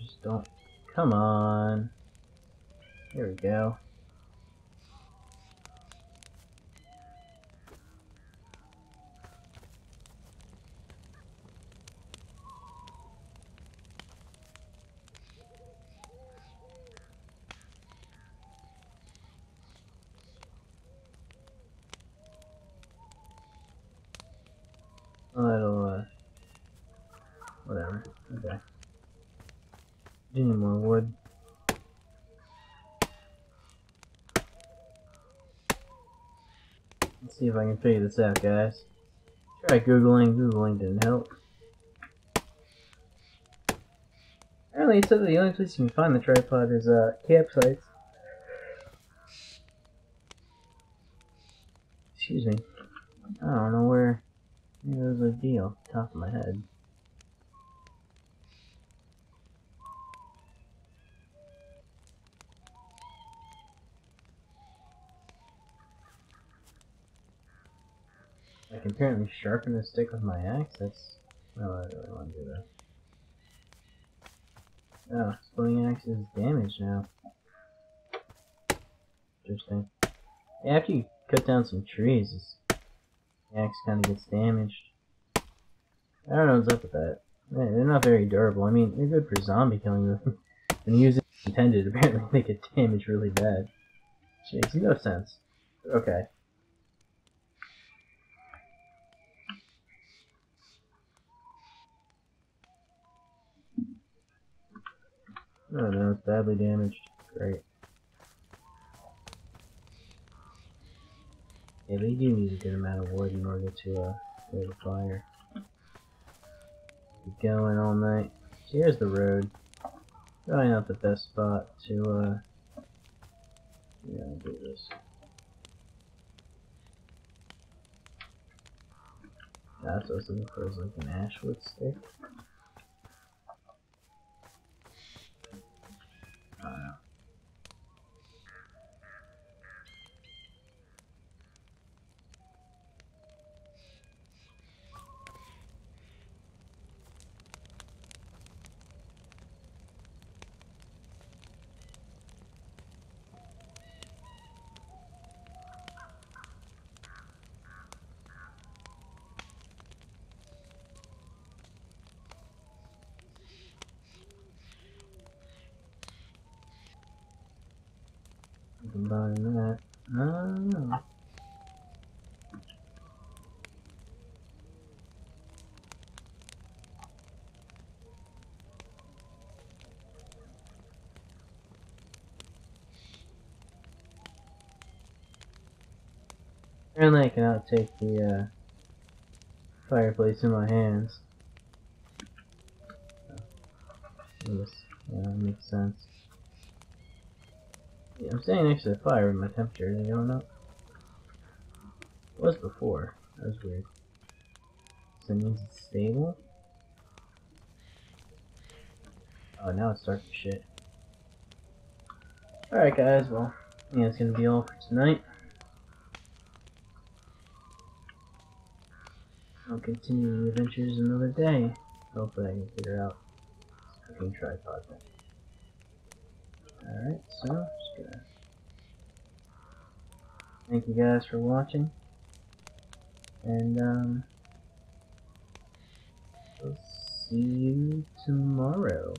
Speaker 1: Just don't. Come on. Here we go. Oh, that'll, whatever. Okay. Do need more wood. Let's see if I can figure this out, guys. Tried Googling didn't help. Apparently it said that the only place you can find the tripod is campsites. Excuse me. I don't know where it was a deal off the top of my head. I can apparently sharpen the stick with my axe. That's... No, I don't really want to do that. Oh, splitting axe is damaged now. Interesting. Yeah, after you cut down some trees, the axe kind of gets damaged. I don't know what's up with that. They're not very durable. I mean, they're good for zombie killing, but when you use it intended, apparently they get damaged really bad. Which makes no sense. Okay. Oh no, it's badly damaged. Great. Yeah, they do need a good amount of wood in order to build a fire. Keep going all night. So here's the road. Probably not the best spot to do this. That's what I was looking for, is like an ashwood stick. I don't know. Combine that. I don't know. Apparently I cannot take the fireplace in my hands. Yes, yeah, that makes sense. Yeah, I'm standing next to the fire with my temperature. Is it going up? It was before. That was weird. So it means it's stable? Oh, now it's starting to shit. Alright guys, well, I think that's gonna be all for tonight. I'll continue the adventures another day. Hopefully I can figure out this cooking tripod thing. Alright, so, just gonna thank you guys for watching. And, we'll see you tomorrow.